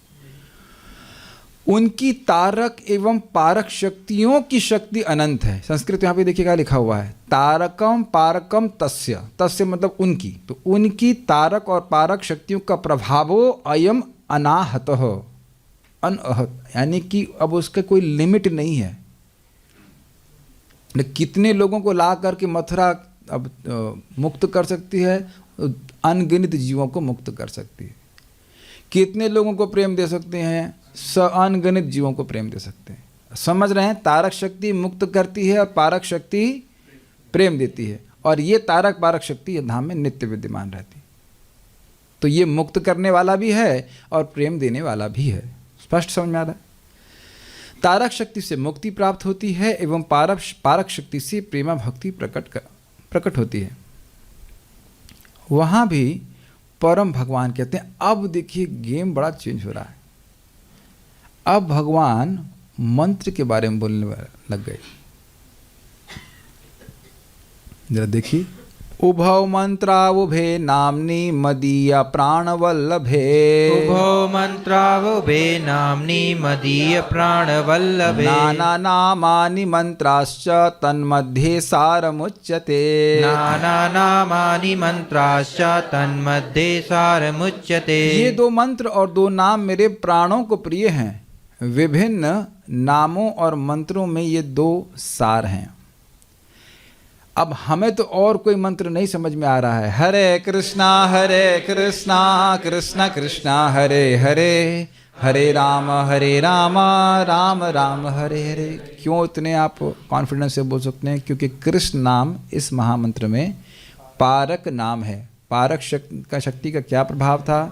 उनकी तारक एवं पारक शक्तियों की शक्ति अनंत है। संस्कृत यहाँ पे देखिएगा लिखा हुआ है, तारकम पारकम तस्य। तस्य मतलब उनकी, तो उनकी तारक और पारक शक्तियों का प्रभावो अयम अनाहतः, अनहत, यानी कि अब उसका कोई लिमिट नहीं है। कितने लोगों को ला करके मथुरा अब मुक्त कर सकती है, अनगिनत जीवों को मुक्त कर सकती है। कितने लोगों को प्रेम दे सकते हैं? अनगिनत जीवों को प्रेम दे सकते हैं। समझ रहे हैं? तारक शक्ति मुक्त करती है और पारक शक्ति प्रेम देती है, और ये तारक पारक शक्ति ये धाम में नित्य विद्यमान रहती है। तो ये मुक्त करने वाला भी है और प्रेम देने वाला भी है। स्पष्ट समझ में आ रहा है? तारक शक्ति से मुक्ति प्राप्त होती है एवं पारक शक्ति से प्रेमा भक्ति प्रकट होती है। वहाँ भी परम भगवान कहते हैं। अब देखिए गेम बड़ा चेंज हो रहा है। अब भगवान मंत्र के बारे में बोलने लग गए। जरा देखिए, उभौ मंत्रावुभे नाम्नि मदीय प्राणवल्लभे। उभौ मंत्रावुभे नाम्नि मदीय प्राणवल्लभे। नाना नामानि मंत्राश्च तन्मध्ये सारमुच्यते। नाना नामानि मंत्राश्च तन्मध्ये सारमुच्यते। ये दो मंत्र और दो नाम मेरे प्राणों को प्रिय हैं। विभिन्न नामों और मंत्रों में ये दो सार हैं। अब हमें तो और कोई मंत्र नहीं समझ में आ रहा है। हरे कृष्णा कृष्णा कृष्णा हरे हरे, हरे राम राम राम हरे हरे। क्यों इतने आप कॉन्फिडेंस से बोल सकते हैं? क्योंकि कृष्ण नाम इस महामंत्र में पारक नाम है। पारक शक्ति का क्या प्रभाव था?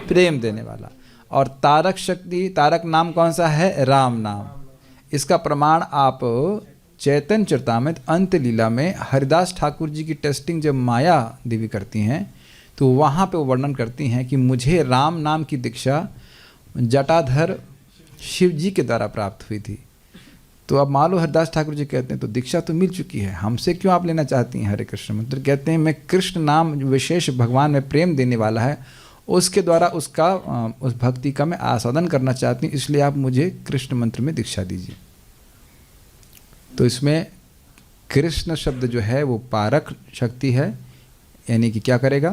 प्रेम देने वाला। और तारक शक्ति, तारक नाम कौन सा है? राम नाम। इसका प्रमाण आप चैतन्य चरितामृत अंत लीला में हरिदास ठाकुर जी की टेस्टिंग जब माया देवी करती हैं तो वहाँ पे वो वर्णन करती हैं कि मुझे राम नाम की दीक्षा जटाधर शिव जी के द्वारा प्राप्त हुई थी। तो अब मान लो हरिदास ठाकुर जी कहते हैं तो दीक्षा तो मिल चुकी है, हमसे क्यों आप लेना चाहती हैं हरे कृष्ण मंत्र? कहते हैं मैं कृष्ण नाम विशेष भगवान में प्रेम देने वाला है, उसके द्वारा उसका उस भक्ति का मैं आस्वादन करना चाहती हूँ, इसलिए आप मुझे कृष्ण मंत्र में दीक्षा दीजिए। तो इसमें कृष्ण शब्द जो है वो पारक शक्ति है, यानी कि क्या करेगा?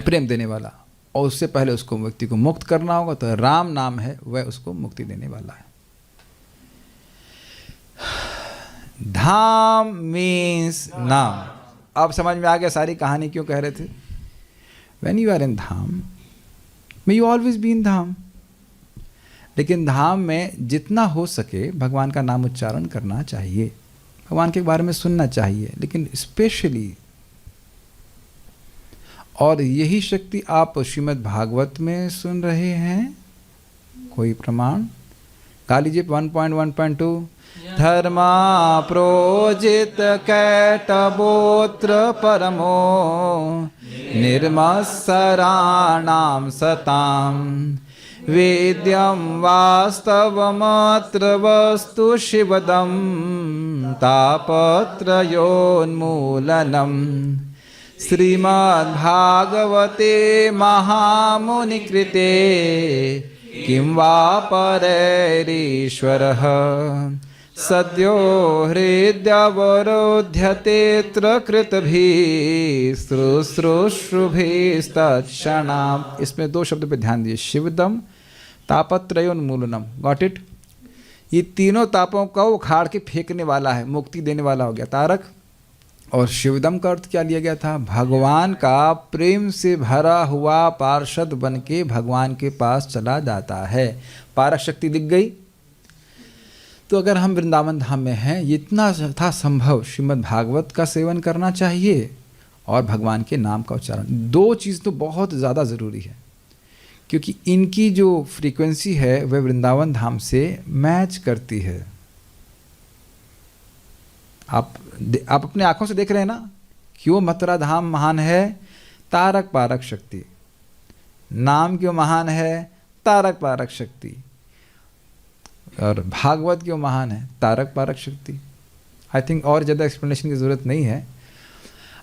प्रेम देने वाला। और उससे पहले उसको व्यक्ति को मुक्त करना होगा, तो राम नाम है वह उसको मुक्ति देने वाला है। धाम मीन्स नाम। अब समझ में आ गया सारी कहानी क्यों कह रहे थे? When you are in Dham, may you always be in धाम। लेकिन धाम में जितना हो सके भगवान का नाम उच्चारण करना चाहिए, भगवान के बारे में सुनना चाहिए, लेकिन स्पेशली। और यही शक्ति आप श्रीमद् भागवत में सुन रहे हैं। कोई प्रमाण? गा लीजिए 1.1.2। धर्मा प्रोजित कैटबोत्र परमो निर्मत्सराणां सताम् वेद्यं वास्तवमत्र वस्तु शिवदं तापत्रयोन्मूलनम् श्रीमद्भागवते महामुनिकृते किं वा परैरीश्वरः सद्यो हृदयवरोध्यतेऽत्र कृतभिः शुश्रूषुभिस्तत्क्षणाम्। इसमें दो शब्द पे ध्यान दीजिए, शिवदम तापत्रयोन्मूलनम। Got it? ये तीनों तापों का उखाड़ के फेंकने वाला है, मुक्ति देने वाला हो गया तारक। और शिवदम का अर्थ क्या लिया गया था? भगवान का प्रेम से भरा हुआ पार्षद बन के भगवान के पास चला जाता है। पारक शक्ति दिख गई। तो अगर हम वृंदावन धाम में हैं, इतना था संभव श्रीमद् भागवत का सेवन करना चाहिए और भगवान के नाम का उच्चारण। दो चीज़ तो बहुत ज़्यादा ज़रूरी है, क्योंकि इनकी जो फ्रीक्वेंसी है वह वृंदावन धाम से मैच करती है। आप अपने आंखों से देख रहे हैं ना, क्यों मथुरा धाम महान है? तारक पारक शक्ति। नाम क्यों महान है? तारक पारक शक्ति। और भागवत क्यों महान है? तारक पारक शक्ति। आई थिंक और ज़्यादा एक्सप्लेनेशन की ज़रूरत नहीं है।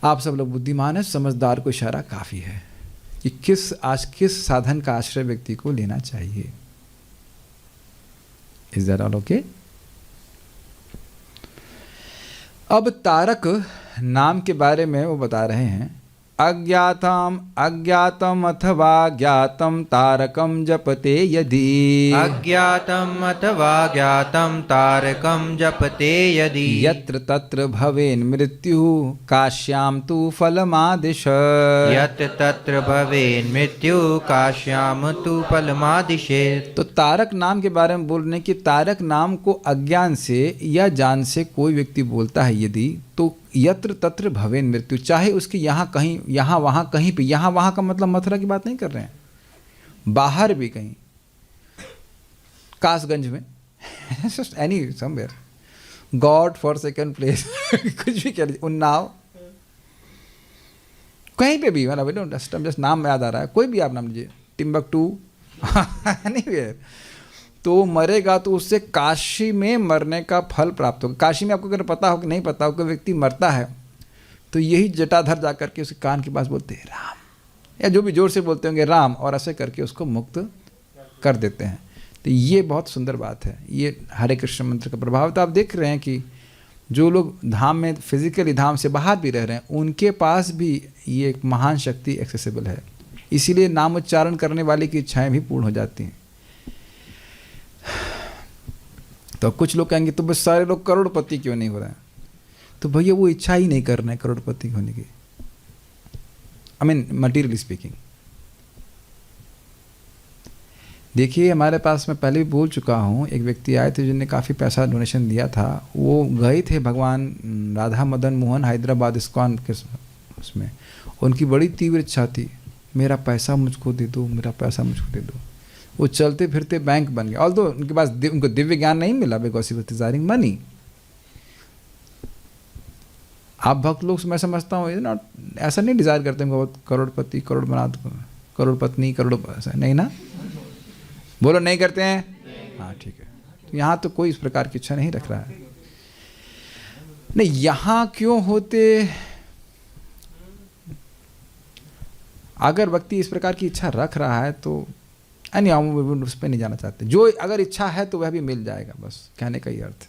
आप सब लोग बुद्धिमान हैं, समझदार को इशारा काफ़ी है कि किस साधन का आश्रय व्यक्ति को लेना चाहिए। Is that all okay? अब तारक नाम के बारे में वो बता रहे हैं, अज्ञातम अज्ञातम अथवा ज्ञातम तारकम जपते यदि। अज्ञातम अथवा ज्ञातम तारकम जपते यदि। यत्र तत्र भवेन् मृत्यु काश्याम तु फलमादिश। यत्र तत्र भवेन् मृत्यु काश्याम तु फलमादिशेत्। तो तारक नाम के बारे में बोल रहे हैं कि तारक नाम को अज्ञान से या जान से कोई व्यक्ति बोलता है यदि, तो यत्र तत्र भवेन मृत्यु, चाहे उसके यहाँ कहीं, यहाँ वहाँ कहीं पे, यहाँ वहाँ का मतलब मथुरा की बात नहीं कर रहे हैं, बाहर भी कहीं, कासगंज में, any somewhere, God for second place, कुछ भी कह लीजिए, उन्नाव, कहीं पे भी, मतलब जस्ट नाम याद आ रहा है, कोई भी आप नाम लीजिए, टिम्बकटू, एनीवेयर, तो मरेगा तो उससे काशी में मरने का फल प्राप्त होगा। काशी में आपको अगर पता हो कि नहीं पता हो, कोई व्यक्ति मरता है तो यही जटाधर जा करके उसके कान के पास बोलते हैं राम, या जो भी जोर से बोलते होंगे राम, और ऐसे करके उसको मुक्त कर देते हैं। तो ये बहुत सुंदर बात है, ये हरे कृष्ण मंत्र का प्रभाव। तो आप देख रहे हैं कि जो लोग धाम में फिजिकली धाम से बाहर भी रह रहे हैं, उनके पास भी ये एक महान शक्ति एक्सेसिबल है, इसीलिए नाम उच्चारण करने वाले की इच्छाएँ भी पूर्ण हो जाती हैं। तो कुछ लोग कहेंगे तो बस सारे लोग करोड़पति क्यों नहीं हो रहे हैं? तो भैया वो इच्छा ही नहीं कर रहे हैं करोड़पति होने की, आई मीन मटीरियली स्पीकिंग। देखिए हमारे पास, मैं पहले भी बोल चुका हूँ, एक व्यक्ति आए थे जिन्होंने काफ़ी पैसा डोनेशन दिया था। वो गए थे भगवान राधा मदन मोहन हैदराबाद इस्कॉन के उसमें, उनकी बड़ी तीव्र इच्छा थी, मेरा पैसा मुझको दे दो, मेरा पैसा मुझको दे दो। वो चलते फिरते बैंक बन गए, ऑल्दो उनके पास उनको दिव्य ज्ञान नहीं मिला, because he was desiring money. आप भक्त लोग, मैं समझता हूँ, नॉट ऐसा नहीं डिज़ायर करते हैं बहुत करोड़पति, करोड़ बना दो, करोड़पति, करोड़, ऐसा नहीं ना, बोलो नहीं करते हैं? हाँ ठीक है। तो यहाँ तो कोई इस प्रकार की इच्छा नहीं रख रहा है। नहीं, यहाँ क्यों होते? अगर व्यक्ति इस प्रकार की इच्छा रख रहा है तो नहीं, हम उस पर नहीं जाना चाहते। जो अगर इच्छा है तो वह भी मिल जाएगा, बस कहने का ही अर्थ।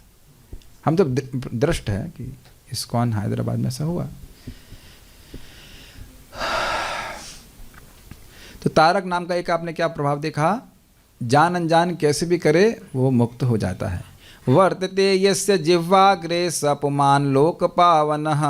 हम तो दृष्ट है कि इस्कॉन हैदराबाद में ऐसा हुआ। तो तारक नाम का एक आपने क्या प्रभाव देखा? जान अनजान कैसे भी करे वो मुक्त हो जाता है। वर्तते यस्य जिह्वाग्रे स पुमान् लोक पावनः।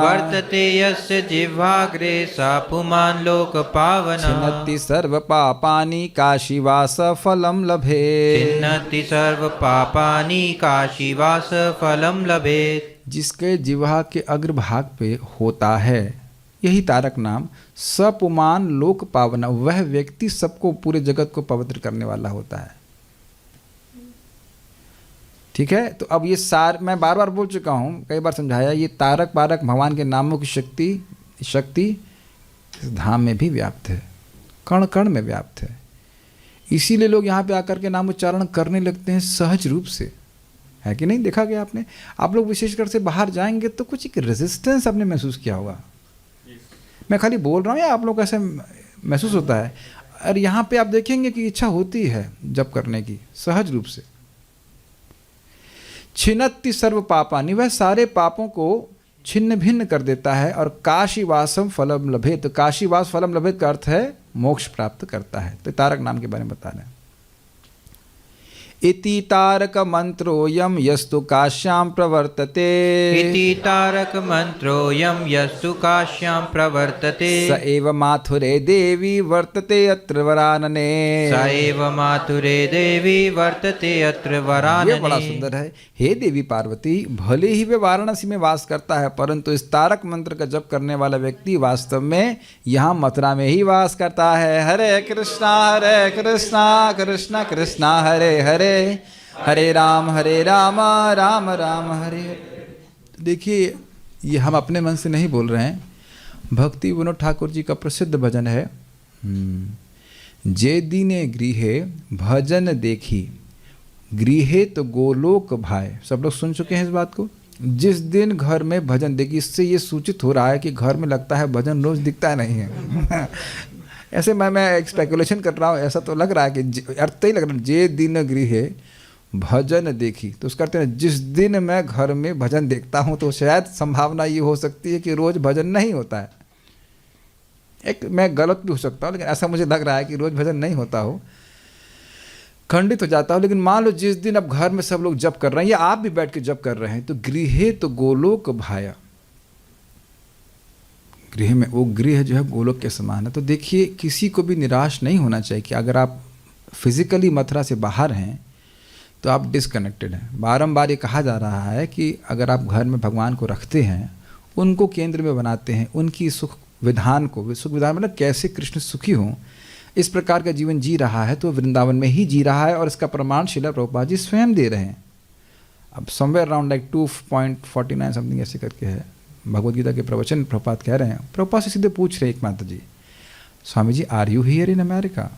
वर्तते यस्य जिह्वाग्रे स पुमान् लोक पावनः। छिन्नति सर्व पापानि काशीवास फलम लभेत्। छिन्नति सर्व पापानि काशीवास फलम लभेत्। जिसके जिह्वा के अग्रभाग पे होता है यही तारक नाम, सपुमान लोक पावन, वह व्यक्ति सबको, पूरे जगत को पवित्र करने वाला होता है। ठीक है। तो अब ये मैं बार बार बोल चुका हूँ, कई बार समझाया, ये तारक पारक भगवान के नामों की शक्ति इस धाम में भी व्याप्त है, कण कण में व्याप्त है। इसीलिए लोग यहाँ पे आकर के नाम उच्चारण करने लगते हैं सहज रूप से, है कि नहीं? देखा गया आपने। आप लोग विशेषकर से बाहर जाएंगे तो कुछ एक रेजिस्टेंस आपने महसूस किया होगा। मैं खाली बोल रहा हूँ या आप लोग को ऐसे महसूस होता है? और यहाँ पे आप देखेंगे कि इच्छा होती है जप करने की सहज रूप से। छिन्नति सर्व पापानि, वह सारे पापों को छिन्न भिन्न कर देता है। और काशीवासम फलम लभेत, काशीवास फलम लभेत का अर्थ है मोक्ष प्राप्त करता है। तो तारक नाम के बारे में बता रहे हैं। इति तारक मंत्रोयम यस्तु काश्याम प्रवर्तते, इति तारक मंत्रोऽयं यस्तु काश्यां प्रवर्तते, स एव माथुरे देवी वर्तते अत्र वरानने। स एव माथुरे देवी वर्तते अत्र वरानने। ये बड़ा सुंदर है। हे देवी पार्वती, भले ही वे वाराणसी में वास करता है, परंतु इस तारक मंत्र का जप करने वाला व्यक्ति वास्तव में यहाँ मथुरा में ही वास करता है। हरे कृष्णा कृष्ण कृष्णा हरे हरे, हरे राम राम राम हरे हरे। देखिए, ये हम अपने मन से नहीं बोल रहे हैं, भक्ति विनोद ठाकुर जी का प्रसिद्ध भजन है। जे दीने गृहे भजन देखी, गृहे तो गोलोक भाए। सब लोग सुन चुके हैं इस बात को। जिस दिन घर में भजन देखी, इससे ये सूचित हो रहा है कि घर में लगता है भजन रोज दिखता नहीं है। ऐसे मैं एक स्पेकुलेशन कर रहा हूँ, ऐसा तो लग रहा है कि अर्थ ही लग रहा है। जे दिन गृहे भजन देखी, तो उसका अर्थ है जिस दिन मैं घर में भजन देखता हूँ, तो शायद संभावना ये हो सकती है कि रोज भजन नहीं होता है। एक मैं गलत भी हो सकता हूँ, लेकिन ऐसा मुझे लग रहा है कि रोज भजन नहीं होता हो, खंडित हो जाता हो। लेकिन मान लो जिस दिन अब घर में सब लोग जप कर रहे हैं या आप भी बैठ के जप कर रहे हैं, तो गृहे तो गोलोक भाया, गृह में वो गृह जो है गोलोक के समान है। तो देखिए, किसी को भी निराश नहीं होना चाहिए कि अगर आप फिजिकली मथुरा से बाहर हैं तो आप डिसकनेक्टेड हैं। बारंबार ये कहा जा रहा है कि अगर आप घर में भगवान को रखते हैं, उनको केंद्र में बनाते हैं, उनकी सुख विधान को, सुख विधान मतलब कैसे कृष्ण सुखी हों, इस प्रकार का जीवन जी रहा है, तो वृंदावन में ही जी रहा है। और इसका प्रमाण श्रील प्रभुपाद जी स्वयं दे रहे हैं। अब समवेयर अराउंड लाइक 2.49 समथिंग ऐसे करके है भगवद गीता के प्रवचन प्रभुपाद कह रहे हैं। प्रभुपाद से सीधे पूछ रहे एक माता जी, Swami ji are you here in America?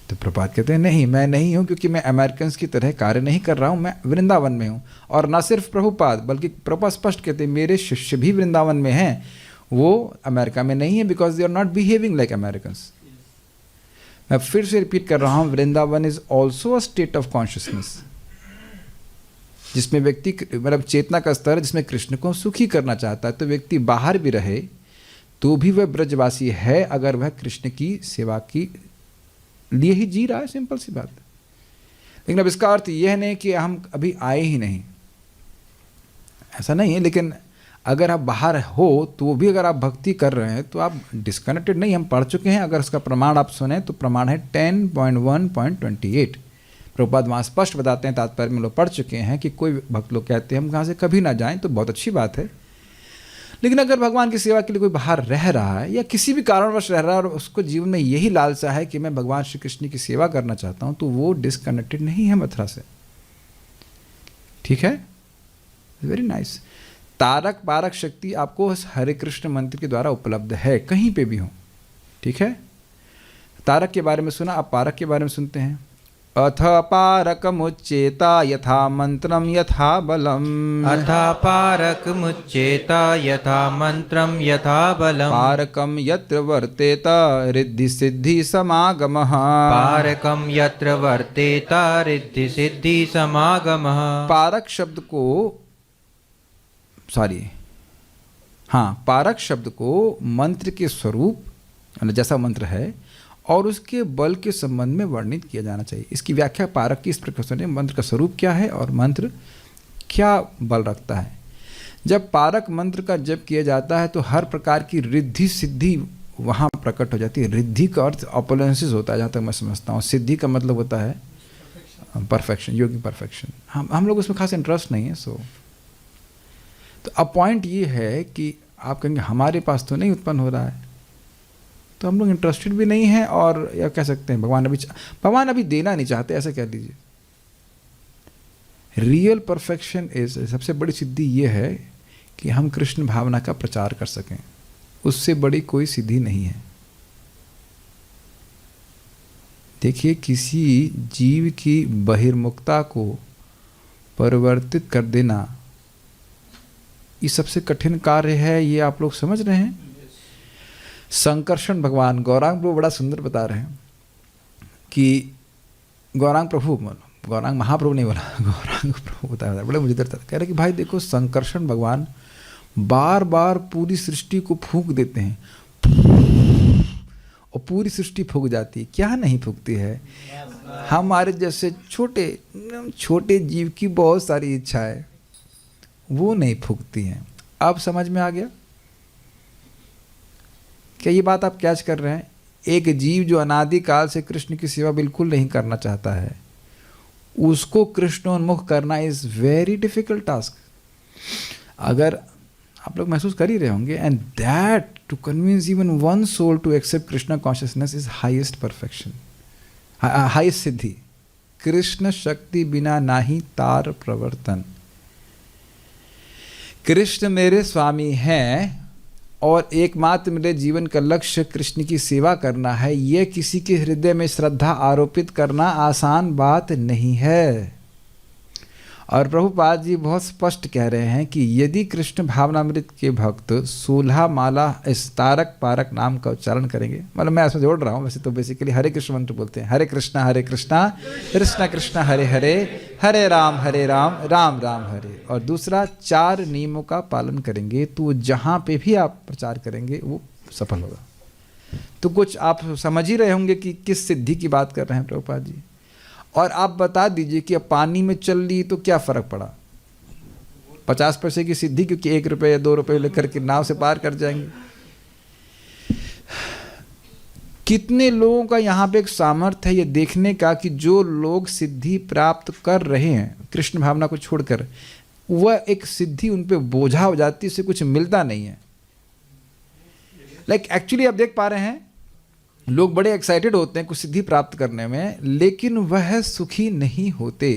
तो प्रभुपाद कहते हैं नहीं, मैं नहीं हूँ, क्योंकि मैं अमेरिकन्स की तरह कार्य नहीं कर रहा हूँ, मैं वृंदावन में हूँ। और न सिर्फ प्रभुपाद, बल्कि प्रभुपाद स्पष्ट कहते हैं मेरे शिष्य भी वृंदावन में हैं, वो अमेरिका में नहीं है, because they are not behaving like Americans. मैं फिर से रिपीट कर रहा हूँ, Vrindavan is also a state of consciousness, जिसमें व्यक्ति मतलब चेतना का स्तर है, जिसमें कृष्ण को सुखी करना चाहता है। तो व्यक्ति बाहर भी रहे तो भी वह ब्रजवासी है, अगर वह कृष्ण की सेवा की लिए ही जी रहा है। सिंपल सी बात। लेकिन अब इसका अर्थ यह नहीं कि हम अभी आए ही नहीं, ऐसा नहीं है। लेकिन अगर आप बाहर हो तो भी अगर आप भक्ति कर रहे हैं तो आप डिस्कनेक्टेड नहीं। हम पढ़ चुके हैं, अगर उसका प्रमाण आप सुने तो प्रमाण है 10.1.28। प्रभुपाद वहाँ स्पष्ट बताते हैं, तात्पर्य में लोग पढ़ चुके हैं कि कोई भक्त लोग कहते हैं हम कहाँ से कभी ना जाएं, तो बहुत अच्छी बात है। लेकिन अगर भगवान की सेवा के लिए कोई बाहर रह रहा है या किसी भी कारणवश रह रहा है और उसको जीवन में यही लालसा है कि मैं भगवान श्री कृष्ण की सेवा करना चाहता हूँ, तो वो डिसकनेक्टेड नहीं है मथुरा से। ठीक है, वेरी नाइस। तारक पारक शक्ति आपको हरे कृष्ण मंत्र के द्वारा उपलब्ध है, कहीं पे भी हो। ठीक है, तारक के बारे में सुना, अब पारक के बारे में सुनते हैं। अथ पारकमुच्चेता यथा मंत्रम यथा बलम, अथ पारकमुच्चेता यथा मंत्रम यथा बलम, पारकम यत्र वर्तेत रिद्धि सिद्धि समागमः, पारकम यत्र वर्तेत रिद्धि सिद्धि समागमः। पारक शब्द को पारक शब्द को मंत्र के स्वरूप जैसा मंत्र है और उसके बल के संबंध में वर्णित किया जाना चाहिए। इसकी व्याख्या पारक की इस प्रकार से, मंत्र का स्वरूप क्या है और मंत्र क्या बल रखता है। जब पारक मंत्र का जप किया जाता है तो हर प्रकार की रिद्धि सिद्धि वहाँ प्रकट हो जाती है। रिद्धि का अर्थ ऑपुलेंसेस होता है, जहाँ तक मैं समझता हूँ। सिद्धि का मतलब होता है परफेक्शन, योगी परफेक्शन। हम लोग उसमें खास इंटरेस्ट नहीं है। तो अब पॉइंट ये है कि आप कहेंगे हमारे पास तो नहीं उत्पन्न हो रहा है, तो हम लोग इंटरेस्टेड भी नहीं हैं, और या कह सकते हैं भगवान अभी देना नहीं चाहते, ऐसा कह लीजिए। रियल परफेक्शन इज, सबसे बड़ी सिद्धि ये है कि हम कृष्ण भावना का प्रचार कर सकें। उससे बड़ी कोई सिद्धि नहीं है। देखिए, किसी जीव की बहिर्मुखता को परिवर्तित कर देना ये सबसे कठिन कार्य है। ये आप लोग समझ रहे हैं। संकर्षण भगवान गौरांग प्रभु बड़ा सुंदर बता रहे हैं कि गौरांग महाप्रभु नहीं बोला, गौरांग प्रभु बता रहे हैं, बड़े मुझे डरता कह रहे कि भाई देखो संकर्षण भगवान बार बार पूरी सृष्टि को फूंक देते हैं और पूरी सृष्टि फूंक जाती है। क्या नहीं फूंकती है? हमारे जैसे छोटे छोटे जीव की बहुत सारी इच्छाएं वो नहीं फूंकती हैं। अब समझ में आ गया क्या ये बात आप कैच कर रहे हैं? एक जीव जो अनादिकाल से कृष्ण की सेवा बिल्कुल नहीं करना चाहता है, उसको कृष्णोन्मुख करना इज वेरी डिफिकल्ट टास्क। अगर आप लोग महसूस कर ही रहे होंगे, and that to convince even one soul to accept Krishna consciousness is highest perfection, highest सिद्धि। कृष्ण शक्ति बिना नाही तार प्रवर्तन। कृष्ण मेरे स्वामी हैं और एकमात्र मेरे जीवन का लक्ष्य कृष्ण की सेवा करना है, यह किसी के हृदय में श्रद्धा आरोपित करना आसान बात नहीं है। और प्रभुपाद जी बहुत स्पष्ट कह रहे हैं कि यदि कृष्ण भावनामृत के भक्त 16 माला इस तारक पारक नाम का उच्चारण करेंगे, मतलब मैं इसमें जोड़ रहा हूँ, वैसे तो बेसिकली हरे कृष्ण मंत्र बोलते हैं, हरे कृष्णा कृष्णा कृष्णा हरे हरे, हरे राम राम राम हरे, और दूसरा 4 नियमों का पालन करेंगे तो जहाँ पे भी आप प्रचार करेंगे वो सफल होगा। तो कुछ आप समझ ही रहे होंगे कि किस सिद्धि की बात कर रहे हैं प्रभुपाद जी। और आप बता दीजिए कि अब पानी में चल रही तो क्या फ़र्क पड़ा? 50 पैसे की सिद्धि, क्योंकि 1 रुपये या 2 रुपये लेकर के नाव से पार कर जाएंगे। कितने लोगों का यहाँ पे एक सामर्थ्य है ये देखने का कि जो लोग सिद्धि प्राप्त कर रहे हैं कृष्ण भावना को छोड़कर, वह एक सिद्धि उन पे बोझा हो जाती है, उससे कुछ मिलता नहीं है। लाइक एक्चुअली आप देख पा रहे हैं लोग बड़े एक्साइटेड होते हैं कुछ सिद्धि प्राप्त करने में, लेकिन वह सुखी नहीं होते।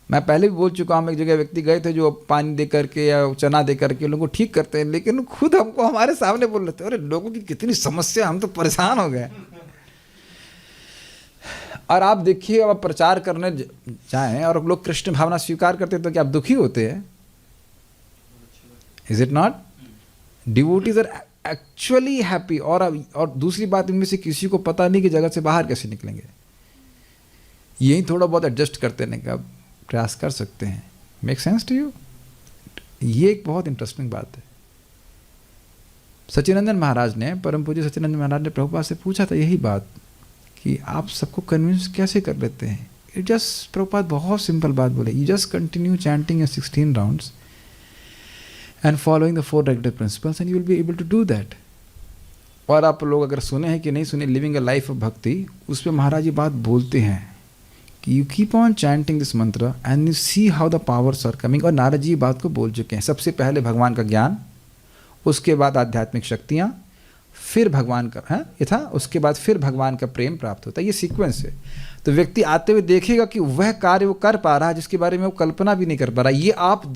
मैं पहले भी बोल चुका हूँ, एक जगह व्यक्ति गए थे जो पानी दे करके या चना दे करके लोगों को ठीक करते हैं, लेकिन खुद हमको हमारे सामने बोल रहे थे, अरे लोगों की कितनी समस्या, हम तो परेशान हो गए। और आप देखिए, अब प्रचार करने जाएं और लोग कृष्ण भावना स्वीकार करते हैं तो क्या आप दुखी होते हैं? Is it not? Devotees are actually happy. और दूसरी बात, इनमें से किसी को पता नहीं कि जगत से बाहर कैसे निकलेंगे। यही थोड़ा बहुत एडजस्ट करते रहने का प्रयास कर सकते हैं। Make sense to you? ये एक बहुत इंटरेस्टिंग बात है। सच्चिदानंद महाराज ने, परम पूज्य सच्चिदानंद महाराज ने प्रभुपाद से पूछा था यही बात कि आप सबको कन्विंस कैसे कर लेते हैं? इट जस्ट, प्रभुपाद बहुत सिंपल बात बोले, you just continue chanting your 16 rounds and following the 4 regular principles and you will be able to do that। और आप लोग अगर सुने हैं कि नहीं सुने, लिविंग अ लाइफ ऑफ भक्ति, उस पर महाराज ये बात बोलते हैं कि you keep on chanting this mantra and you see how the powers are coming. और नारद जी बात को बोल चुके हैं, सबसे पहले भगवान का ज्ञान, उसके बाद आध्यात्मिक शक्तियाँ, फिर भगवान का है ये था, उसके बाद फिर भगवान का प्रेम प्राप्त होता है। ये सीक्वेंस है। तो व्यक्ति आते हुए देखेगा कि वह कार्य वो कर पा रहा है जिसके बारे में वो कल्पना भी नहीं कर पा रहा। ये आप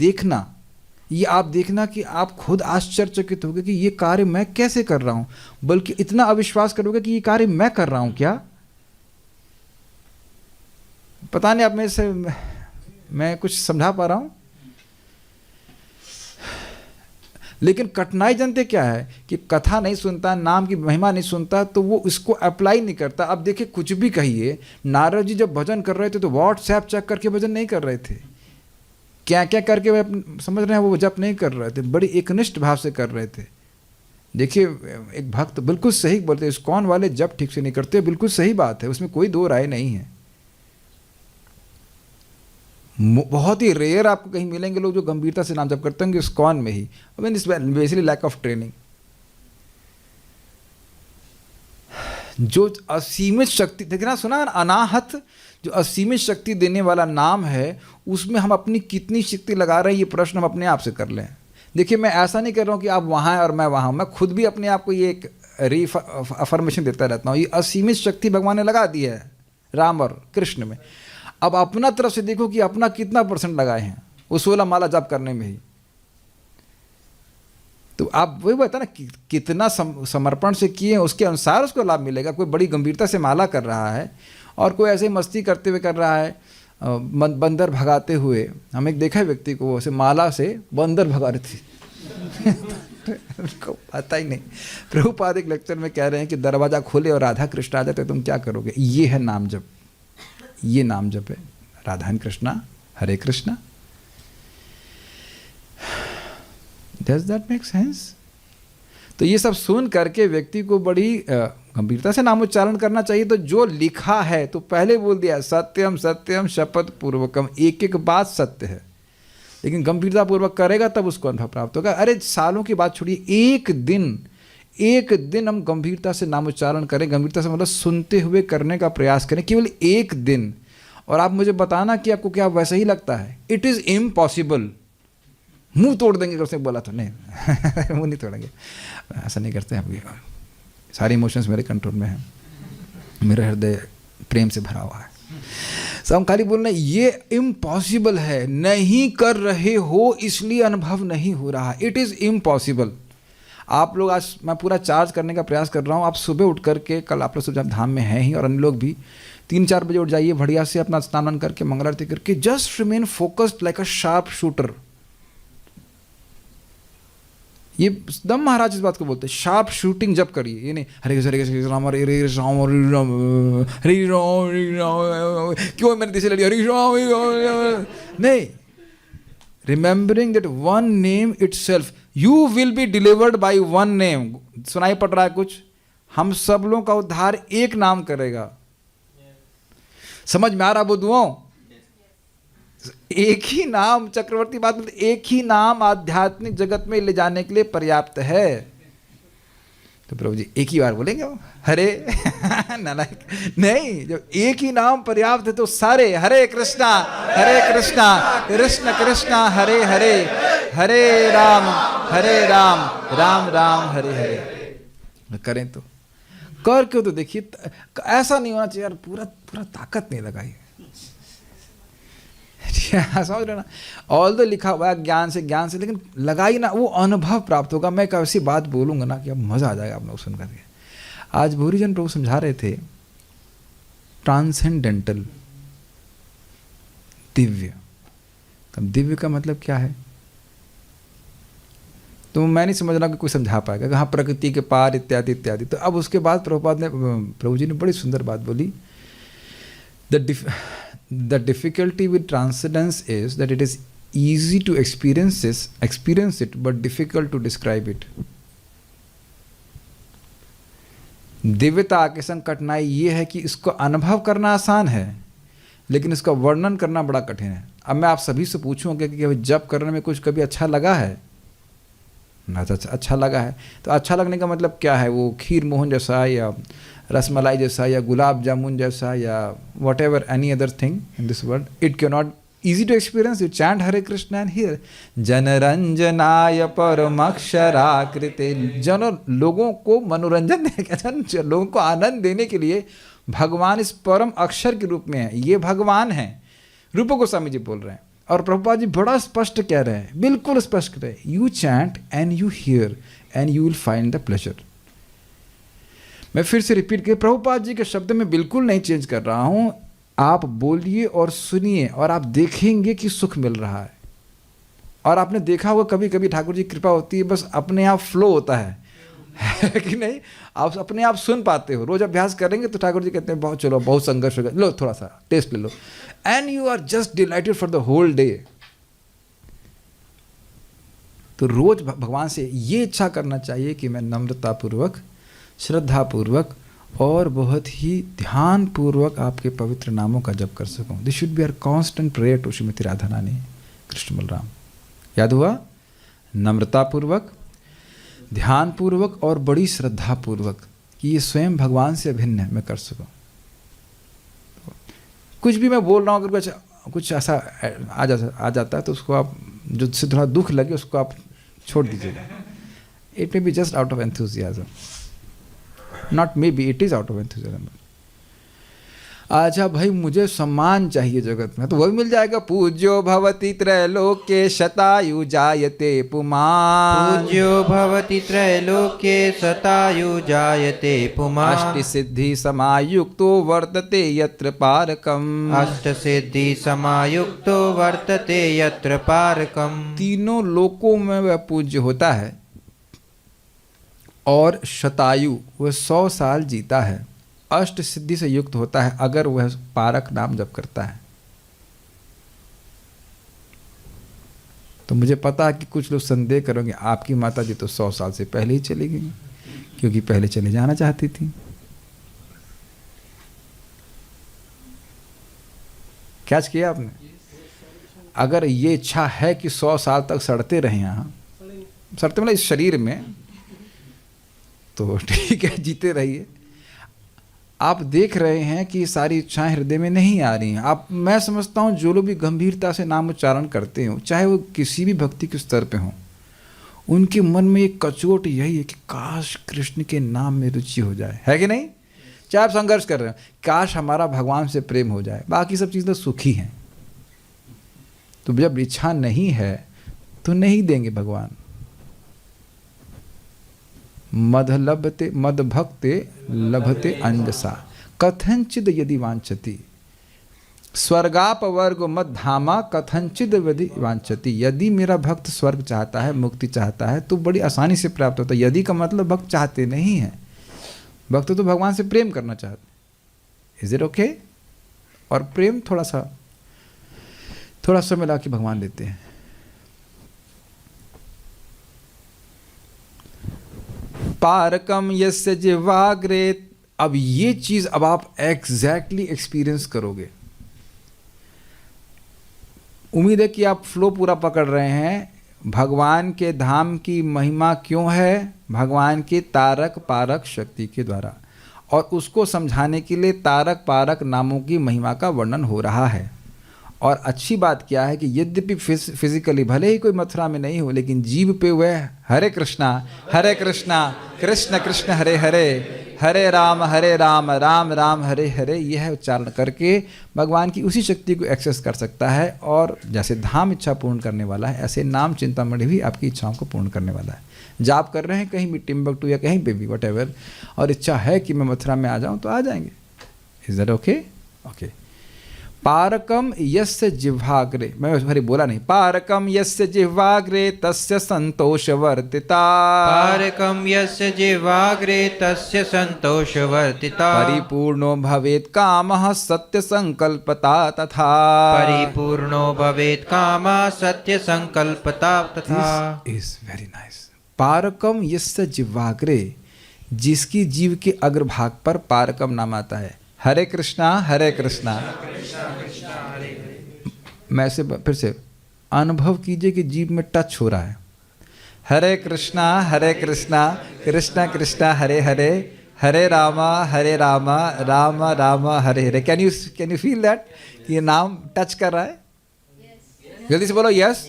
देखना कि आप खुद आश्चर्यचकित होगे कि ये कार्य मैं कैसे कर रहा हूं, बल्कि इतना अविश्वास करोगे कि ये कार्य मैं कर रहा हूं क्या। पता नहीं आप में से मैं कुछ समझा पा रहा हूं, लेकिन कठिनाई जानते क्या है कि कथा नहीं सुनता, नाम की महिमा नहीं सुनता, तो वो इसको अप्लाई नहीं करता। अब देखिए, कुछ भी कहिए, नारद जी जब भजन कर रहे थे तो व्हाट्सएप चेक करके भजन नहीं कर रहे थे, क्या क्या करके वे समझ रहे हैं, वो जप नहीं कर रहे थे, बड़ी एकनिष्ठ भाव से कर रहे थे। देखिए, एक भक्त बिल्कुल सही बोलते, इस्कॉन वाले जप ठीक से नहीं करते, बिल्कुल सही बात है, उसमें कोई 2 राय नहीं है। बहुत ही रेयर आपको कहीं मिलेंगे लोग जो गंभीरता से नाम जप करते होंगे, इस्कॉन में ही। I mean basically lack of training. जो असीमित शक्ति, देखना सुना अनाहत, जो असीमित शक्ति देने वाला नाम है, उसमें हम अपनी कितनी शक्ति लगा रहे हैं, ये प्रश्न हम अपने आप से कर लें। देखिए, मैं ऐसा नहीं कर रहा हूँ कि आप वहाँ हैं और मैं वहाँ हूँ, मैं खुद भी अपने आप को ये एक अफर्मेशन देता रहता हूँ। ये असीमित शक्ति भगवान ने लगा दी है राम और कृष्ण में। अब अपना तरफ से देखो कि अपना कितना % लगाए हैं उस 16 माला जप करने में ही। तो आप वही बता ना कितना समर्पण से किए, उसके अनुसार उसको लाभ मिलेगा। कोई बड़ी गंभीरता से माला कर रहा है और कोई ऐसे मस्ती करते हुए कर रहा है, बंदर भगाते हुए। हम एक देखा है व्यक्ति को, ऐसे माला से बंदर भगा रहे थे उनको पता ही नहीं। प्रभुपाद एक लेक्चर में कह रहे हैं कि दरवाजा खोले और राधा कृष्ण आ जाए तो तुम क्या करोगे? ये है नाम जप, ये नाम जप है, Radha Krishna Hare Krishna. Does that make sense? तो ये सब सुन करके व्यक्ति को बड़ी गंभीरता से नामोच्चारण करना चाहिए। तो जो लिखा है तो पहले बोल दिया सत्यम सत्यम शपथ पूर्वकम, एक एक बात सत्य है, लेकिन गंभीरता पूर्वक करेगा तब उसको अनुभव प्राप्त होगा। अरे सालों की बात छोड़िए, एक दिन हम गंभीरता से नामोच्चारण करें, गंभीरता से मतलब सुनते हुए करने का प्रयास करें, केवल एक दिन, और आप मुझे बताना कि आपको क्या वैसा ही लगता है। It is impossible. मुंह तोड़ देंगे उसने बोला तो नहीं मुंह नहीं तोड़ेंगे, ऐसा नहीं करते हैं। सारे इमोशंस मेरे कंट्रोल में हैं, मेरा हृदय प्रेम से भरा हुआ है। सब हम खाली बोल रहे हैं ये इम्पॉसिबल है, नहीं कर रहे हो इसलिए अनुभव नहीं हो रहा। It is impossible. आप लोग आज, मैं पूरा चार्ज करने का प्रयास कर रहा हूँ, आप सुबह उठ करके, कल आप लोग सुबह धाम में हैं ही और अन्य लोग भी 3-4 बजे उठ जाइए, बढ़िया से अपना स्नान करके मंगल आरती करके, just remain focused like a sharp shooter. ये एकदम महाराज इस बात को बोलते हैं, शार्प शूटिंग जब करिए। ये नहीं हरे कृष्ण राम हरे राम हरे राम हरे राम, क्यों मैंने दिशा लड़ी हरे राम, नहीं। Remembering that one name itself, you will be delivered by one name. सुनाई पड़ रहा है कुछ? हम सब लोगों का उद्धार एक नाम करेगा। समझ में आ रहा बुद्धुओं? एक ही नाम, चक्रवर्ती बात बोलते, एक ही नाम आध्यात्मिक जगत में ले जाने के लिए पर्याप्त है। तो प्रभु जी एक ही बार बोलेंगे हरे नालायक नहीं, जब एक ही नाम पर्याप्त है तो सारे हरे कृष्णा कृष्ण कृष्णा हरे हरे, हरे राम राम राम हरे हरे करें। तो कर क्यों? तो देखिए ऐसा नहीं होना चाहिए यार, पूरा ताकत नहीं लगाई, समझ रहे ना? ऑल द लिखा हुआ है ज्ञान से, लेकिन लगाई ना, वो अनुभव प्राप्त होगा। मैं एक ऐसी बात बोलूँगा ना कि अब मज़ा आ जाएगा आप लोग सुन करके। आज भूरीजन प्रभु समझा रहे थे ट्रांसेंडेंटल, दिव्य। अब दिव्य का मतलब क्या है तो मैं नहीं समझ रहा कि कोई समझा पाएगा। हाँ, प्रकृति के पार इत्यादि इत्यादि। तो अब उसके बाद प्रभु जी ने बड़ी सुंदर बात बोली, The difficulty with transcendence is that it is easy to experience it, but difficult to describe it. दिव्यता के संग कठिनाई ये है कि इसको अनुभव करना आसान है, लेकिन इसका वर्णन करना बड़ा कठिन है। अब मैं आप सभी से पूछूंगा कि जप करने में कुछ कभी अच्छा लगा है ना? तो अच्छा लगा है, तो अच्छा लगने का मतलब क्या है? वो खीर मोहन जैसा या रसमलाई जैसा या गुलाब जामुन जैसा या what ever any other thing in this world, it can not easy to experience. You chant Hare Krishna and hear जनरंजनाय परमक्षराकृते। जन लोगों को मनोरंजन देने, लोगों को आनंद देने के लिए भगवान इस परम अक्षर के रूप में है। ये भगवान है, रूप गोस्वामी जी बोल रहे हैं। और प्रभुपाद जी बड़ा स्पष्ट कह रहे हैं, बिल्कुल स्पष्ट कह रहे हैं, you chant and you here and you will find the pleasure. मैं फिर से रिपीट कर, प्रभुपाद जी के शब्द में बिल्कुल नहीं चेंज कर रहा हूं। आप बोलिए और सुनिए और आप देखेंगे कि सुख मिल रहा है। और आपने देखा होगा कभी कभी ठाकुर जी की कृपा होती है, बस अपने आप फ्लो होता है कि नहीं? आप अपने आप सुन पाते हो। रोज अभ्यास करेंगे तो ठाकुर जी कहते हैं बहुत चलो, बहुत संघर्ष हो गया, लो थोड़ा सा टेस्ट ले लो, and you are just delighted for the whole day. तो रोज भगवान से ये इच्छा करना चाहिए कि मैं नम्रतापूर्वक, श्रद्धापूर्वक और बहुत ही ध्यानपूर्वक आपके पवित्र नामों का जप कर सकूं। This should be our constant prayer to Shrimati Radha Rani Krishna Balram. याद हुआ? नम्रतापूर्वक, ध्यानपूर्वक और बड़ी श्रद्धापूर्वक कि ये स्वयं भगवान से अभिन्न है, मैं कर सकूं। कुछ भी मैं बोल रहा हूँ, अगर कुछ ऐसा आ जाता है तो उसको आप, जो से थोड़ा दुख लगे उसको आप छोड़ दीजिएगा। It may be just out of enthusiasm, not may be, it is out of enthusiasm. अच्छा भाई, मुझे सम्मान चाहिए जगत में, तो वही मिल जाएगा। पूज्यो भवति त्रैलोक्ये शतायु जायते पुमान्। पूज्यो भवति त्रैलोक्ये शतायु जायते पुमान्। अष्टसिद्धि समायुक्तो वर्तते यत्र पारकम्। अष्टसिद्धि समायुक्तो वर्तते यत्र पारकम्। तीनों लोकों में वह पूज्य होता है, और शतायु, वह 100 साल जीता है, अष्ट सिद्धि से युक्त होता है अगर वह पारक नाम जप करता है। तो मुझे पता है कि कुछ लोग संदेह करोगे, आपकी माता जी तो 100 साल से पहले ही चली गई, क्योंकि पहले चले जाना चाहती थी। कैच किया आपने? अगर ये इच्छा है कि 100 साल तक सड़ते रहे यहाँ, सड़ते मतलब इस शरीर में, तो ठीक है, जीते रहिए। आप देख रहे हैं कि सारी इच्छाएं हृदय में नहीं आ रही हैं। आप, मैं समझता हूँ जो लोग भी गंभीरता से नाम उच्चारण करते हो, चाहे वो किसी भी भक्ति के स्तर पे हों, उनके मन में एक कचोट यही है कि काश कृष्ण के नाम में रुचि हो जाए, है कि नहीं? चाहे आप संघर्ष कर रहे हो, काश हमारा भगवान से प्रेम हो जाए, बाकी सब चीज़ें सुखी हैं। तो जब इच्छा नहीं है तो नहीं देंगे भगवान। मद लभते मद भक्ते लभते अंजसा कथंचिद यदि वांछति, स्वर्गाप वर्ग मद धामा कथंचिद यदि वांछति। यदि मेरा भक्त स्वर्ग चाहता है, मुक्ति चाहता है, तो बड़ी आसानी से प्राप्त होता है। यदि का मतलब भक्त चाहते नहीं है, भक्त तो भगवान से प्रेम करना चाहते। Is it okay? और प्रेम थोड़ा समय ला के भगवान लेते हैं। पारकम यस्य जिह्वाग्रे, अब ये चीज अब आप एग्जैक्टली एक्सपीरियंस करोगे। उम्मीद है कि आप फ्लो पूरा पकड़ रहे हैं। भगवान के धाम की महिमा क्यों है? भगवान की तारक पारक शक्ति के द्वारा, और उसको समझाने के लिए तारक पारक नामों की महिमा का वर्णन हो रहा है। और अच्छी बात क्या है कि यद्यपि फिजिकली भले ही कोई मथुरा में नहीं हो, लेकिन जीव पे वह हरे कृष्णा कृष्ण कृष्ण हरे हरे, हरे राम राम राम हरे हरे, यह उच्चारण करके भगवान की उसी शक्ति को एक्सेस कर सकता है। और जैसे धाम इच्छा पूर्ण करने वाला है, ऐसे नाम चिंतामणि भी आपकी इच्छाओं को पूर्ण करने वाला है। जाप कर रहे हैं कहीं भी, टिम्बकटू या कहीं पे भी, वट, और इच्छा है कि मैं मथुरा में आ जाऊं, तो आ जाएंगे। Is that okay? ओके। पारकम यस्य जिह्वाग्रे, मैं सॉरी बोला नहीं, पारकम यस्य जिह्वाग्रे तस्य संतोषवर्तिता, पारकम यस्य जिह्वाग्रे तस्य संतोषवर्तिता, परिपूर्णो भवेत् कामः सत्य संकल्पता तथा, परिपूर्णो भवेत् कामः सत्य संकल्पता तथा। Is very nice. पारकम यस्य जिह्वाग्रे, जिसकी जीव के अग्रभाग पर पारकम नाम आता है। हरे कृष्णा मैं से फिर से अनुभव कीजिए कि जीव में टच हो रहा है। हरे कृष्णा कृष्णा कृष्णा हरे हरे, हरे Rama Ram Ram Hare Hare. Can you feel that कि ये नाम टच कर रहा है? जल्दी से बोलो यस।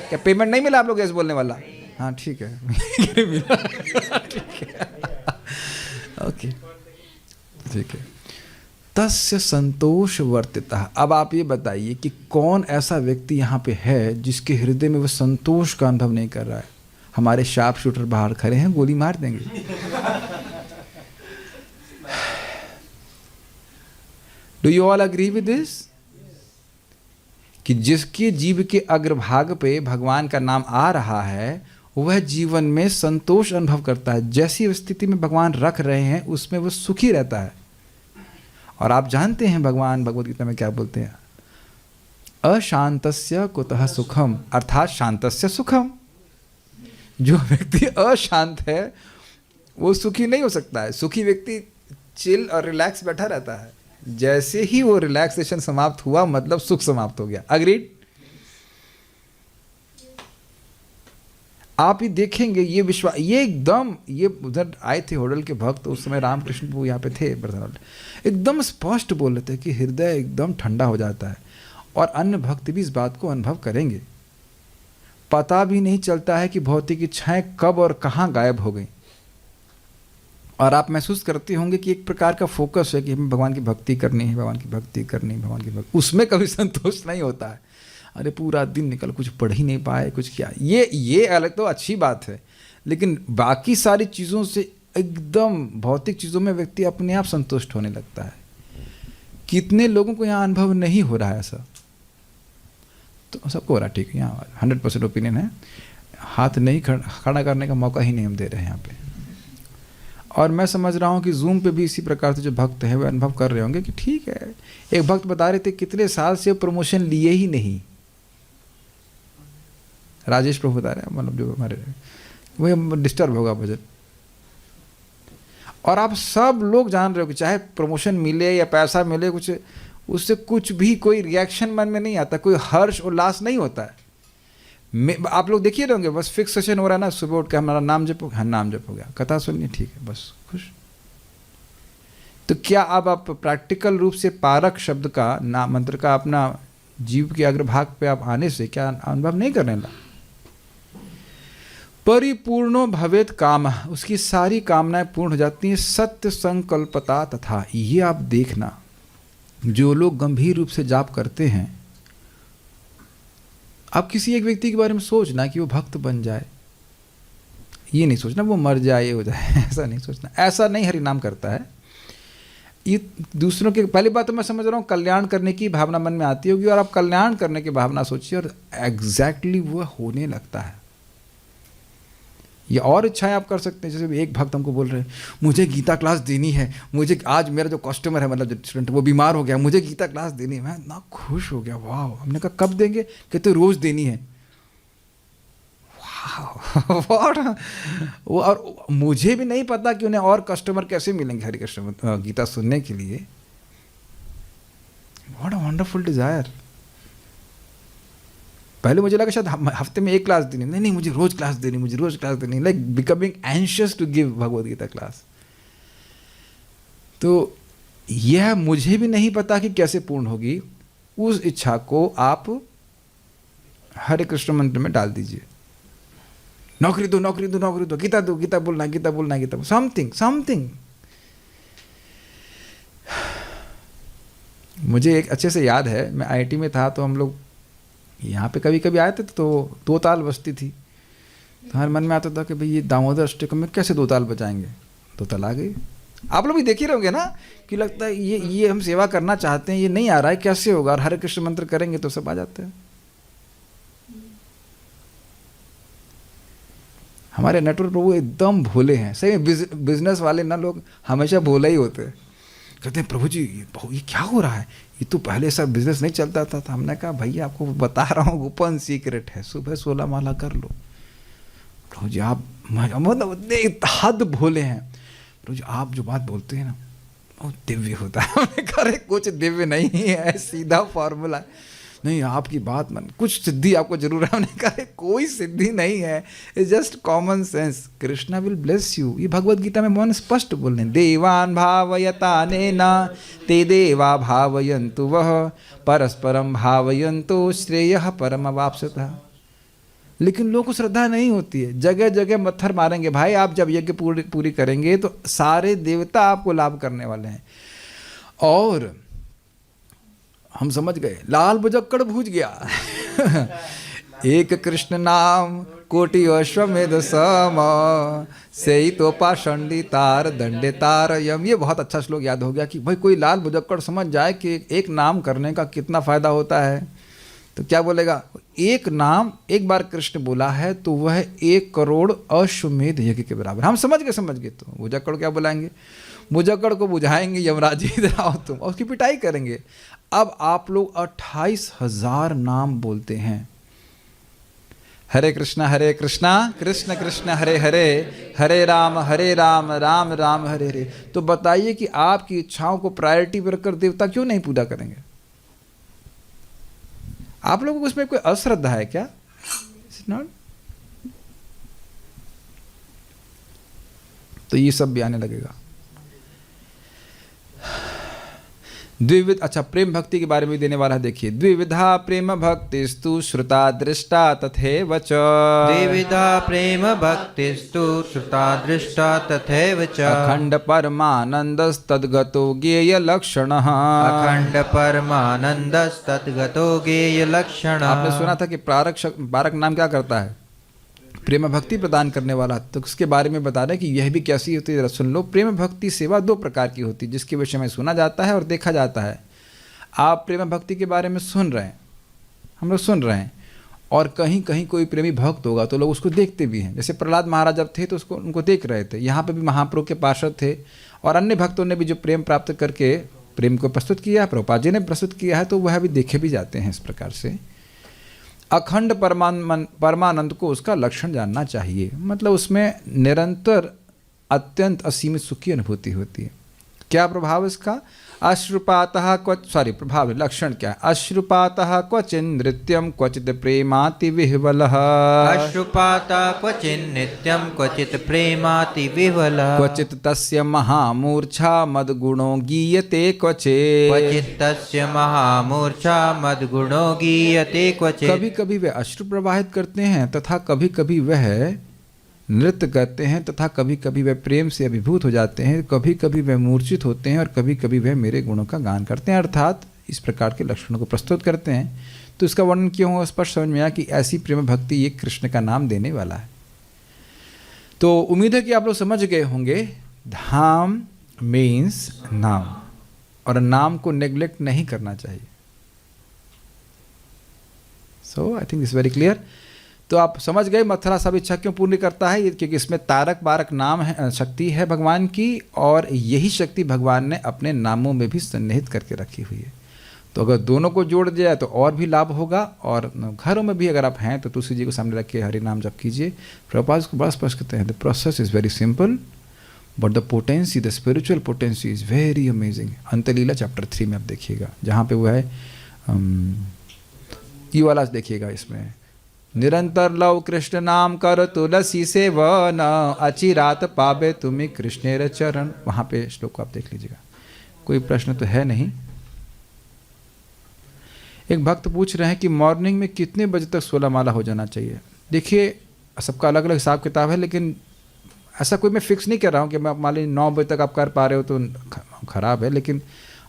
क्या पेमेंट नहीं मिला आप लोग यस बोलने वाला? हाँ ठीक है। ठीक है, ओके ठीक है। तस्य संतोष वर्तिता। अब आप ये बताइए कि कौन ऐसा व्यक्ति यहाँ पे है जिसके हृदय में वो संतोष का अनुभव नहीं कर रहा है? हमारे शार्प शूटर बाहर खड़े हैं, गोली मार देंगे। Do you all agree with this? कि जिसके जीव के अग्रभाग पे भगवान का नाम आ रहा है, वह जीवन में संतोष अनुभव करता है। जैसी स्थिति में भगवान रख रहे हैं उसमें वह सुखी रहता है। और आप जानते हैं भगवान भगवद गीता में क्या बोलते हैं? अशांतस्य कुतः सुखम, अर्थात शांतस्य सुखम। जो व्यक्ति अशांत है वो सुखी नहीं हो सकता है। सुखी व्यक्ति चिल और रिलैक्स बैठा रहता है। जैसे ही वो रिलैक्सेशन समाप्त हुआ, मतलब सुख समाप्त हो गया। अग्रीड? आप ही देखेंगे ये विश्वास, ये एकदम, ये उधर आए थे होडल के भक्त, उस समय रामकृष्ण प्रभु यहाँ पे थे, एकदम स्पष्ट बोल रहे थे कि हृदय एकदम ठंडा हो जाता है। और अन्य भक्त भी इस बात को अनुभव करेंगे। पता भी नहीं चलता है कि भौतिक इच्छाएं कब और कहाँ गायब हो गई। और आप महसूस करते होंगे कि एक प्रकार का फोकस है कि हमें भगवान की भक्ति करनी है, भगवान की भक्ति करनी है, भगवान की भक्ति। उसमें कभी संतोष नहीं होता है। अरे पूरा दिन निकल, कुछ पढ़ ही नहीं पाए, कुछ क्या। ये अलग तो अच्छी बात है, लेकिन बाकी सारी चीज़ों से एकदम भौतिक चीज़ों में व्यक्ति अपने आप संतुष्ट होने लगता है। कितने लोगों को यहाँ अनुभव नहीं हो रहा है ऐसा? तो सबको हो रहा है, ठीक है। यहाँ 100% ओपिनियन है। हाथ नहीं खड़ा करने का मौका ही नहीं हम दे रहे हैं यहाँ पे। और मैं समझ रहा हूँ कि जूम पे भी इसी प्रकार से जो भक्त हैं वे अनुभव कर रहे होंगे कि ठीक है। एक भक्त बता रहे थे कितने साल से प्रमोशन लिए ही नहीं, राजेश प्रभु बता रहे हैं, मतलब जो हमारे वो डिस्टर्ब होगा भजन। और आप सब लोग जान रहे हो कि चाहे प्रमोशन मिले या पैसा मिले, कुछ उससे कुछ भी कोई रिएक्शन मन में नहीं आता, कोई हर्ष उल्लास नहीं होता है। आप लोग देखिए रहोगे, बस फिक्स सेशन हो रहा है ना, सुबह उठ के हमारा नाम जप, हाँ नाम जप हो गया, कथा सुनिए, ठीक है, बस खुश। तो क्या अब आप प्रैक्टिकल रूप से पारक शब्द का नाम मंत्र का अपना जीव के अग्रभाग पे आप आने से क्या अनुभव नहीं करने लगा? परिपूर्णो भवेत काम, उसकी सारी कामनाएं पूर्ण हो जाती हैं। सत्य संकल्पता तथा, ये आप देखना, जो लोग गंभीर रूप से जाप करते हैं, आप किसी एक व्यक्ति के बारे में सोचना कि वो भक्त बन जाए, ये नहीं सोचना वो मर जाए, ये हो जाए, ऐसा नहीं सोचना। ऐसा नहीं हरि नाम करता है। ये दूसरों के, पहली बात तो मैं समझ रहा हूँ कल्याण करने की भावना मन में आती होगी, और आप कल्याण करने की भावना सोचिए और एग्जैक्टली वो होने लगता है। ये और इच्छाएं आप कर सकते हैं। जैसे एक भक्त हमको बोल रहे हैं मुझे गीता क्लास देनी है, मुझे आज मेरा जो कस्टमर है, मतलब जो स्टूडेंट वो बीमार हो गया, मुझे गीता क्लास देनी है। मैं ना खुश हो गया, वाह। हमने कहा कब देंगे? कहते रोज़ देनी है। वाह। वो, और मुझे भी नहीं पता कि उन्हें और कस्टमर कैसे मिलेंगे हरि कृष्ण गीता सुनने के लिए। What a wonderful desire. पहले मुझे लगा शायद हफ्ते में एक क्लास देनी, नहीं मुझे रोज क्लास देनी, मुझे रोज क्लास देनी, like becoming anxious to give Bhagavad Gita class. तो यह मुझे भी नहीं पता कि कैसे पूर्ण होगी। उस इच्छा को आप हरे कृष्ण मंत्र में डाल दीजिए। नौकरी दो, नौकरी दो, नौकरी दो, गीता दो, गीता बोलना, गीता बोलना, गीता, समथिंग समथिंग। मुझे एक अच्छे से याद है, मैं आईआईटी में था तो हम लोग यहाँ पे कभी कभी आए थे, तो दो ताल बजती थी। तो हमारे मन में आता था कि भाई ये दामोदर अष्टकम में कैसे दो ताल बजाएंगे। दो ताल आ गई। आप लोग भी देख ही रहोगे ना कि लगता है ये हम सेवा करना चाहते हैं, ये नहीं आ रहा है, कैसे होगा? और हरे कृष्ण मंत्र करेंगे तो सब आ जाते हैं। हमारे नेटवर्क प्रभु एकदम भोले हैं, सही में। बिजनेस वाले ना लोग हमेशा भोले ही होते हैं। कहते हैं प्रभु जी ये क्या हो रहा है, ये तो पहले सब बिजनेस नहीं चलता था। तो हमने कहा भैया आपको बता रहा हूँ, ओपन सीक्रेट है, सुबह 16 माला कर लो। प्रभु जी आप मतलब हद भोले हैं। प्रभु जी आप जो बात बोलते हैं ना बहुत दिव्य होता है। हमने कहा कुछ दिव्य नहीं है, सीधा फॉर्मूला। नहीं आपकी बात मन कुछ सिद्धि आपको जरूर है। हमने कहा कोई सिद्धि नहीं है, it's just common sense. Krishna will bless you. ये भगवद गीता में मन स्पष्ट बोल रहे हैं, देवान भावयतानेना ते देवा भावयन्तु वह परस्परम भावयन्तु श्रेयः परमवाप्स्यतः। लेकिन लोगों को श्रद्धा नहीं होती है, जगह जगह मत्थर मारेंगे। भाई आप जब यज्ञ पूरी करेंगे तो सारे देवता आपको लाभ करने वाले हैं। और हम समझ गए, लाल बुजक्कड़ भूज गया। एक कृष्ण नाम कोटि अश्वमेध सम से तो पाषंडी तार दंडे तार यम। ये बहुत अच्छा श्लोक याद हो गया कि भाई कोई लाल बुजक्कड़ समझ जाए कि एक नाम करने का कितना फायदा होता है। तो क्या बोलेगा? एक नाम एक बार कृष्ण बोला है तो वह 1 करोड़ अश्वमेध यज्ञ के बराबर। हम समझ गए। तो बुजक्कड़ क्या बुलाएंगे? बुजक्कड़ को बुझाएंगे यमराज जी, इधर आओ तुम, और उसकी पिटाई करेंगे। अब आप लोग 28,000 नाम बोलते हैं। हरे कृष्णा कृष्ण कृष्ण हरे हरे, हरे राम राम राम हरे हरे। तो बताइए कि आपकी इच्छाओं को प्रायोरिटी पर रखकर देवता क्यों नहीं पूजा करेंगे? आप लोगों को उसमें कोई अश्रद्धा है क्या? नॉट। तो ये सब भी आने लगेगा। द्विविध, अच्छा प्रेम भक्ति के बारे में देने वाला है, देखिए। द्विविधा प्रेम भक्तिस्तु श्रुता दृष्टा तथैव च। द्विविधा प्रेम भक्तिस्तु श्रुता दृष्टा तथैव च। अखंड परमानंदस्तद्गतो ज्ञेय लक्षणः। अखंड परमानंदस्तद्गतो ज्ञेय लक्षणः। आपने सुना था कि पारक नाम क्या करता है? प्रेम भक्ति प्रदान करने वाला। तो उसके बारे में बता रहे हैं कि यह भी कैसी होती है, सुन लो। प्रेम भक्ति सेवा 2 प्रकार की होती है, जिसके विषय में सुना जाता है और देखा जाता है। आप प्रेम भक्ति के बारे में सुन रहे हैं, हम लोग सुन रहे हैं, और कहीं कहीं कोई प्रेमी भक्त होगा तो लोग उसको देखते भी हैं। जैसे प्रहलाद महाराज जब थे तो उसको उनको देख रहे थे। यहाँ पे भी महाप्रभु के पार्षद थे और अन्य भक्तों ने भी जो प्रेम प्राप्त करके प्रेम को प्रस्तुत किया है, प्रभुपाद जी ने प्रस्तुत किया है, तो वह भी देखे भी जाते हैं इस प्रकार से। अखंड परमानंद को उसका लक्षण जानना चाहिए, मतलब उसमें निरंतर अत्यंत असीमित सुख की अनुभूति होती है। क्या प्रभाव इसका? अश्रुपातः प्रभाव लक्षण क्या है? अश्रुपातः क्वचिन नृत्यम क्वचित प्रेमाति विह्वलः, अश्रुपातः क्वचिन् नित्यं क्वचित् प्रेमाति विह्वलः, क्वचित तस्य महामूर्छा मद्गुणो गीयते क्वचित्, क्वचित् तस्य महामूर्छा मद्गुणो गीयते क्वचित्। कभी कभी वे अश्रु प्रवाहित करते हैं तथा कभी कभी वह नृत्य करते हैं तथा कभी कभी वे प्रेम से अभिभूत हो जाते हैं, कभी कभी वे मूर्छित होते हैं और कभी कभी वे मेरे गुणों का गान करते हैं, अर्थात इस प्रकार के लक्षणों को प्रस्तुत करते हैं। तो इसका वर्णन क्यों हो, स्पष्ट समझ में आया कि ऐसी प्रेम भक्ति ये कृष्ण का नाम देने वाला है। तो उम्मीद है कि आप लोग समझ गए होंगे, धाम मीन्स नाम, और नाम को नेग्लेक्ट नहीं करना चाहिए। So I think it's very clear. तो आप समझ गए मथुरा सब इच्छा क्यों पूर्ण करता है, क्योंकि इसमें तारक बारक नाम है, शक्ति है भगवान की, और यही शक्ति भगवान ने अपने नामों में भी सन्निहित करके रखी हुई है। तो अगर दोनों को जोड़ दिया तो और भी लाभ होगा। और घरों में भी अगर आप हैं तो तुलसी जी को सामने रख के हरि नाम जप कीजिए। प्रभुपाद को बड़ा स्पष्ट करते हैं, the process is very simple but the potency, the spiritual potency is very amazing. Antalila chapter 3 में आप देखिएगा, जहाँ पे वो है ये वाला देखिएगा, इसमें निरंतर लव कृष्ण नाम कर तुलसी सेवन, अचिरात पावे तुम्हें कृष्णेर चरण। वहाँ पे श्लोक को आप देख लीजिएगा। कोई प्रश्न तो है नहीं। एक भक्त पूछ रहे हैं कि मॉर्निंग में कितने बजे तक 16 माला हो जाना चाहिए। देखिए सबका अलग अलग हिसाब किताब है, लेकिन ऐसा कोई मैं फिक्स नहीं कर रहा हूँ कि मैं मान लीजिए 9 बजे तक आप कर पा रहे हो तो ख़राब है, लेकिन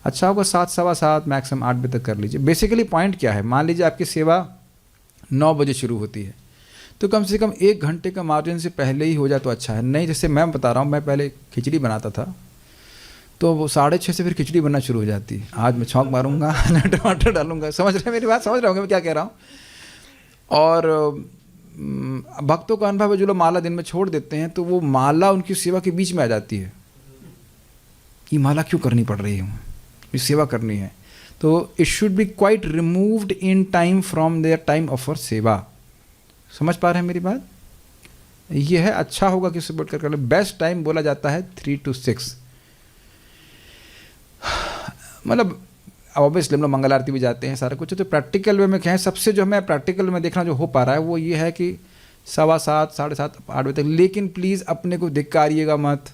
अच्छा होगा 7, सवा 7, मैक्सिमम 8 बजे तक कर लीजिए। बेसिकली पॉइंट क्या है, मान लीजिए आपकी सेवा 9 बजे शुरू होती है तो कम से कम 1 घंटे का मार्जिन से पहले ही हो जाए तो अच्छा है। नहीं, जैसे मैं बता रहा हूँ, मैं पहले खिचड़ी बनाता था तो वो 6:30 से फिर खिचड़ी बनना शुरू हो जाती है। आज मैं छौंक मारूंगा, टमाटर डालूंगा, समझ रहे हैं मेरी बात, समझ रहे होंगे मैं क्या कह रहा हूँ। और भक्तों का अनुभव है, जो लोग माला दिन में छोड़ देते हैं तो वो माला उनकी सेवा के बीच में आ जाती है। ये माला क्यों करनी पड़ रही है, ये सेवा करनी है। तो it should be quite removed in time from their time of सेवा। समझ पा रहे हैं मेरी बात? ये है, अच्छा होगा कि सपोर्ट कर ले। बेस्ट टाइम बोला जाता है 3 to 6। मतलब ऑब्वियसली हम लोग मंगल आरती भी जाते हैं, सारा कुछ। तो प्रैक्टिकल वे में क्या है, सबसे जो मैं प्रैक्टिकल में देखना जो हो पा रहा है वो ये है कि 7:15, 7:30, 8 बजे तक। लेकिन प्लीज़ अपने को धिक्कारिएगा मत।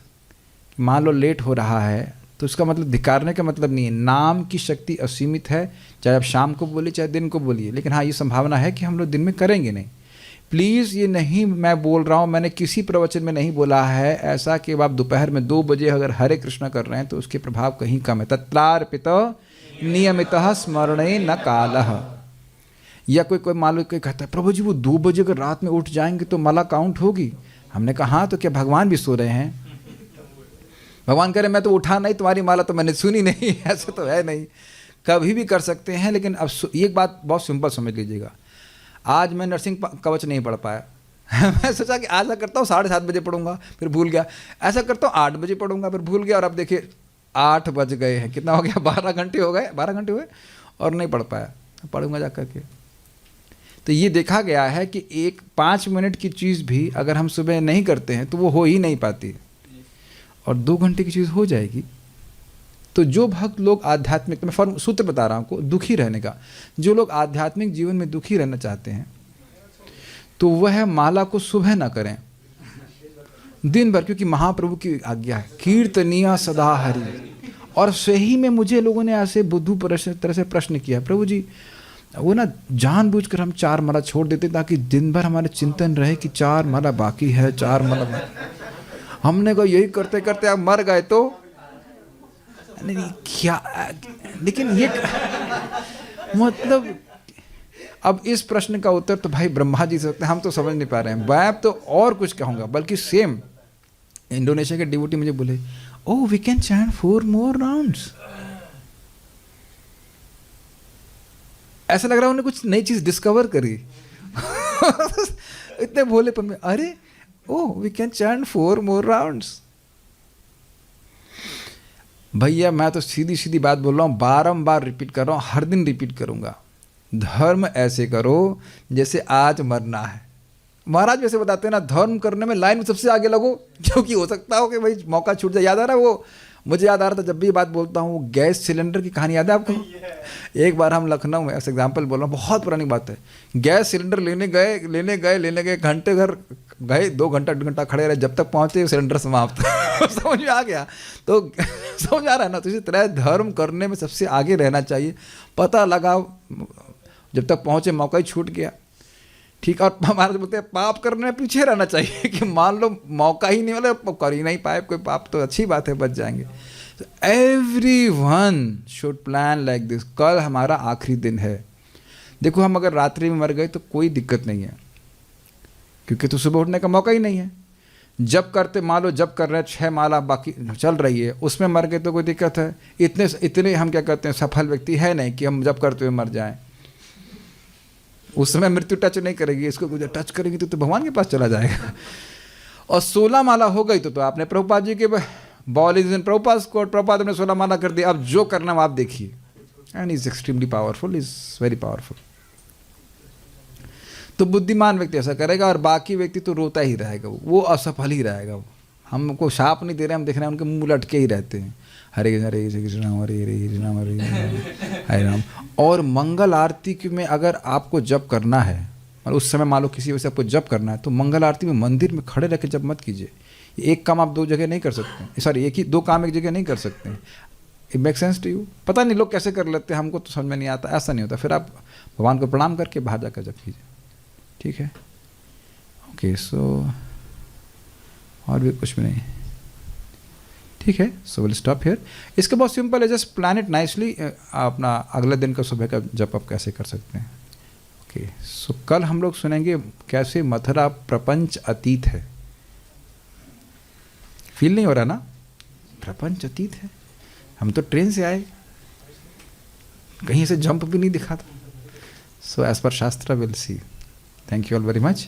मान लो लेट हो रहा है तो उसका मतलब धिक्कारने का मतलब नहीं है। नाम की शक्ति असीमित है, चाहे आप शाम को बोलिए चाहे दिन को बोलिए। लेकिन हाँ, ये संभावना है कि हम लोग दिन में करेंगे नहीं। प्लीज़ ये नहीं मैं बोल रहा हूँ, मैंने किसी प्रवचन में नहीं बोला है ऐसा कि आप दोपहर में 2 बजे अगर हरे कृष्णा कर रहे हैं तो उसके प्रभाव कहीं कम है। तत्रार्पित नियमितः स्मरणे न कालः। या कोई मान लो कोई कहता है प्रभु जी वो 2 बजे अगर रात में उठ जाएंगे तो माला काउंट होगी। हमने कहा हाँ, तो क्या भगवान भी सो रहे हैं? भगवान कह रहे मैं तो उठा नहीं, तुम्हारी माला तो मैंने सुनी नहीं। ऐसा तो है नहीं, कभी भी कर सकते हैं। लेकिन अब एक बात बहुत सिंपल समझ लीजिएगा, आज मैं नरसिंह कवच नहीं पढ़ पाया। मैं सोचा कि आज करता हूँ 7:30 बजे पढ़ूंगा, फिर भूल गया। ऐसा करता हूँ 8 बजे पढ़ूंगा, फिर भूल गया। और अब देखिए 8 बज गए हैं, कितना हो गया, 12 घंटे हो गए, 12 घंटे हुए और नहीं पढ़ पाया। पढ़ूंगा जा करके। तो ये देखा गया है कि एक 5 मिनट की चीज़ भी अगर हम सुबह नहीं करते हैं तो वो हो ही नहीं पाती, और 2 घंटे की चीज़ हो जाएगी। तो जो भक्त लोग आध्यात्मिक, मैं सूत्र बता रहा हूँ आपको दुखी रहने का, जो लोग आध्यात्मिक जीवन में दुखी रहना चाहते हैं तो वह माला को सुबह ना करें, दिन भर, क्योंकि महाप्रभु की आज्ञा है कीर्तनिया सदा हरि। और सही में मुझे लोगों ने ऐसे बुद्धू तरह से प्रश्न किया, प्रभु जी वो ना जानबूझकर हम 4 माला छोड़ देते ताकि दिन भर हमारे चिंतन रहे कि 4 माला बाकी है, 4 माला। हमने कहा यही करते करते आप मर गए तो नहीं क्या। लेकिन ये मतलब अब इस प्रश्न का उत्तर तो भाई ब्रह्मा जी से सकते हैं, हम तो समझ नहीं पा रहे हैं। मैं तो और कुछ कहूँगा, बल्कि सेम इंडोनेशिया के डिवोटी मुझे बोले oh we can chant 4 more rounds. ऐसा लग रहा है उन्हें कुछ नई चीज़ डिस्कवर करी। इतने भोलेपन में, अरे oh we can chant 4 more rounds। भैया मैं तो सीधी सीधी बात बोल रहा हूँ, बारंबार रिपीट कर रहा हूँ, हर दिन रिपीट करूँगा। धर्म ऐसे करो जैसे आज मरना है। महाराज वैसे बताते हैं ना, धर्म करने में लाइन में सबसे आगे लगो, क्योंकि हो सकता हो कि भाई मौका छूट जाए। याद आ रहा है वो, मुझे याद आ रहा था जब भी बात बोलता हूँ, वो गैस सिलेंडर की कहानी याद है आपको? एक बार हम लखनऊ में, ऐसे एग्जाम्पल बोल रहा हूँ, बहुत पुरानी बात है, गैस सिलेंडर लेने गए, घंटे घर गए, 2 घंटा 1 घंटा खड़े रहे, जब तक पहुँचे सिलेंडर समाप्त। समझ में आ गया? तो समझ आ रहा है ना? तो इसी तरह धर्म करने में सबसे आगे रहना चाहिए। पता लगाओ, जब तक पहुँचे मौका ही छूट गया, ठीक। और हमारे बोलते हैं पाप करने में पीछे रहना चाहिए, कि मान लो मौका ही नहीं, मतलब कर ही नहीं पाए कोई पाप, तो अच्छी बात है, बच जाएंगे। Everyone should plan like this. कल हमारा आखिरी दिन है। देखो हम अगर रात्रि में मर गए तो कोई दिक्कत नहीं है, क्योंकि तो सुबह उठने का मौका ही नहीं है। जब करते, मान लो जब कर रहे हैं 6 माला बाकी चल रही है, उसमें मर गए तो कोई दिक्कत है? इतने हम क्या कहते हैं, सफल व्यक्ति है नहीं कि हम जब करते हुए मर जाएं। उस समय मृत्यु टच नहीं करेगी, इसको कुछ टच करेगी तो भगवान के पास चला जाएगा। और 16 माला हो गई तो आपने प्रभुपाद जी के ball is in Prabhupada court, Prabhupada ने 16 माला कर दिया, अब जो करना आप देखिए। And is extremely powerful, is very powerful. तो बुद्धिमान व्यक्ति ऐसा करेगा, और बाकी व्यक्ति तो रोता ही रहेगा, वो असफल ही रहेगा। वो हमको शाप नहीं दे रहे, हम देख रहे हैं उनके मुंह लटके ही रहते हैं, हरे हरे कृष्ण राम हरे हरे राम हरे हरे राम। और मंगल आरती में अगर आपको जप करना है, और उस समय मान लो किसी वजह से आपको जप करना है, तो मंगल आरती में मंदिर में खड़े रह के जप मत कीजिए। एक काम आप 2 जगह नहीं कर सकते, सॉरी 2 काम एक जगह नहीं कर सकते। It make sense to you? पता नहीं लोग कैसे कर लेते हैं, हमको तो समझ में नहीं आता। ऐसा नहीं होता। फिर आप भगवान को प्रणाम करके बाहर जाकर जप कीजिए, ठीक है? ओके, सो और भी कुछ भी नहीं, ठीक है। So will stop here. इसका बहुत सिंपल है, जस्ट प्लान इट नाइसली। अपना अगले दिन का सुबह का जप आप कैसे कर सकते हैं। ओके, सो कल हम लोग सुनेंगे कैसे मथुरा प्रपंच अतीत है। फील नहीं हो रहा ना? प्रपंच अतीत है। हम तो ट्रेन से आए, कहीं से जंप भी नहीं दिखा था। सो एज पर शास्त्र will see. Thank you all very much.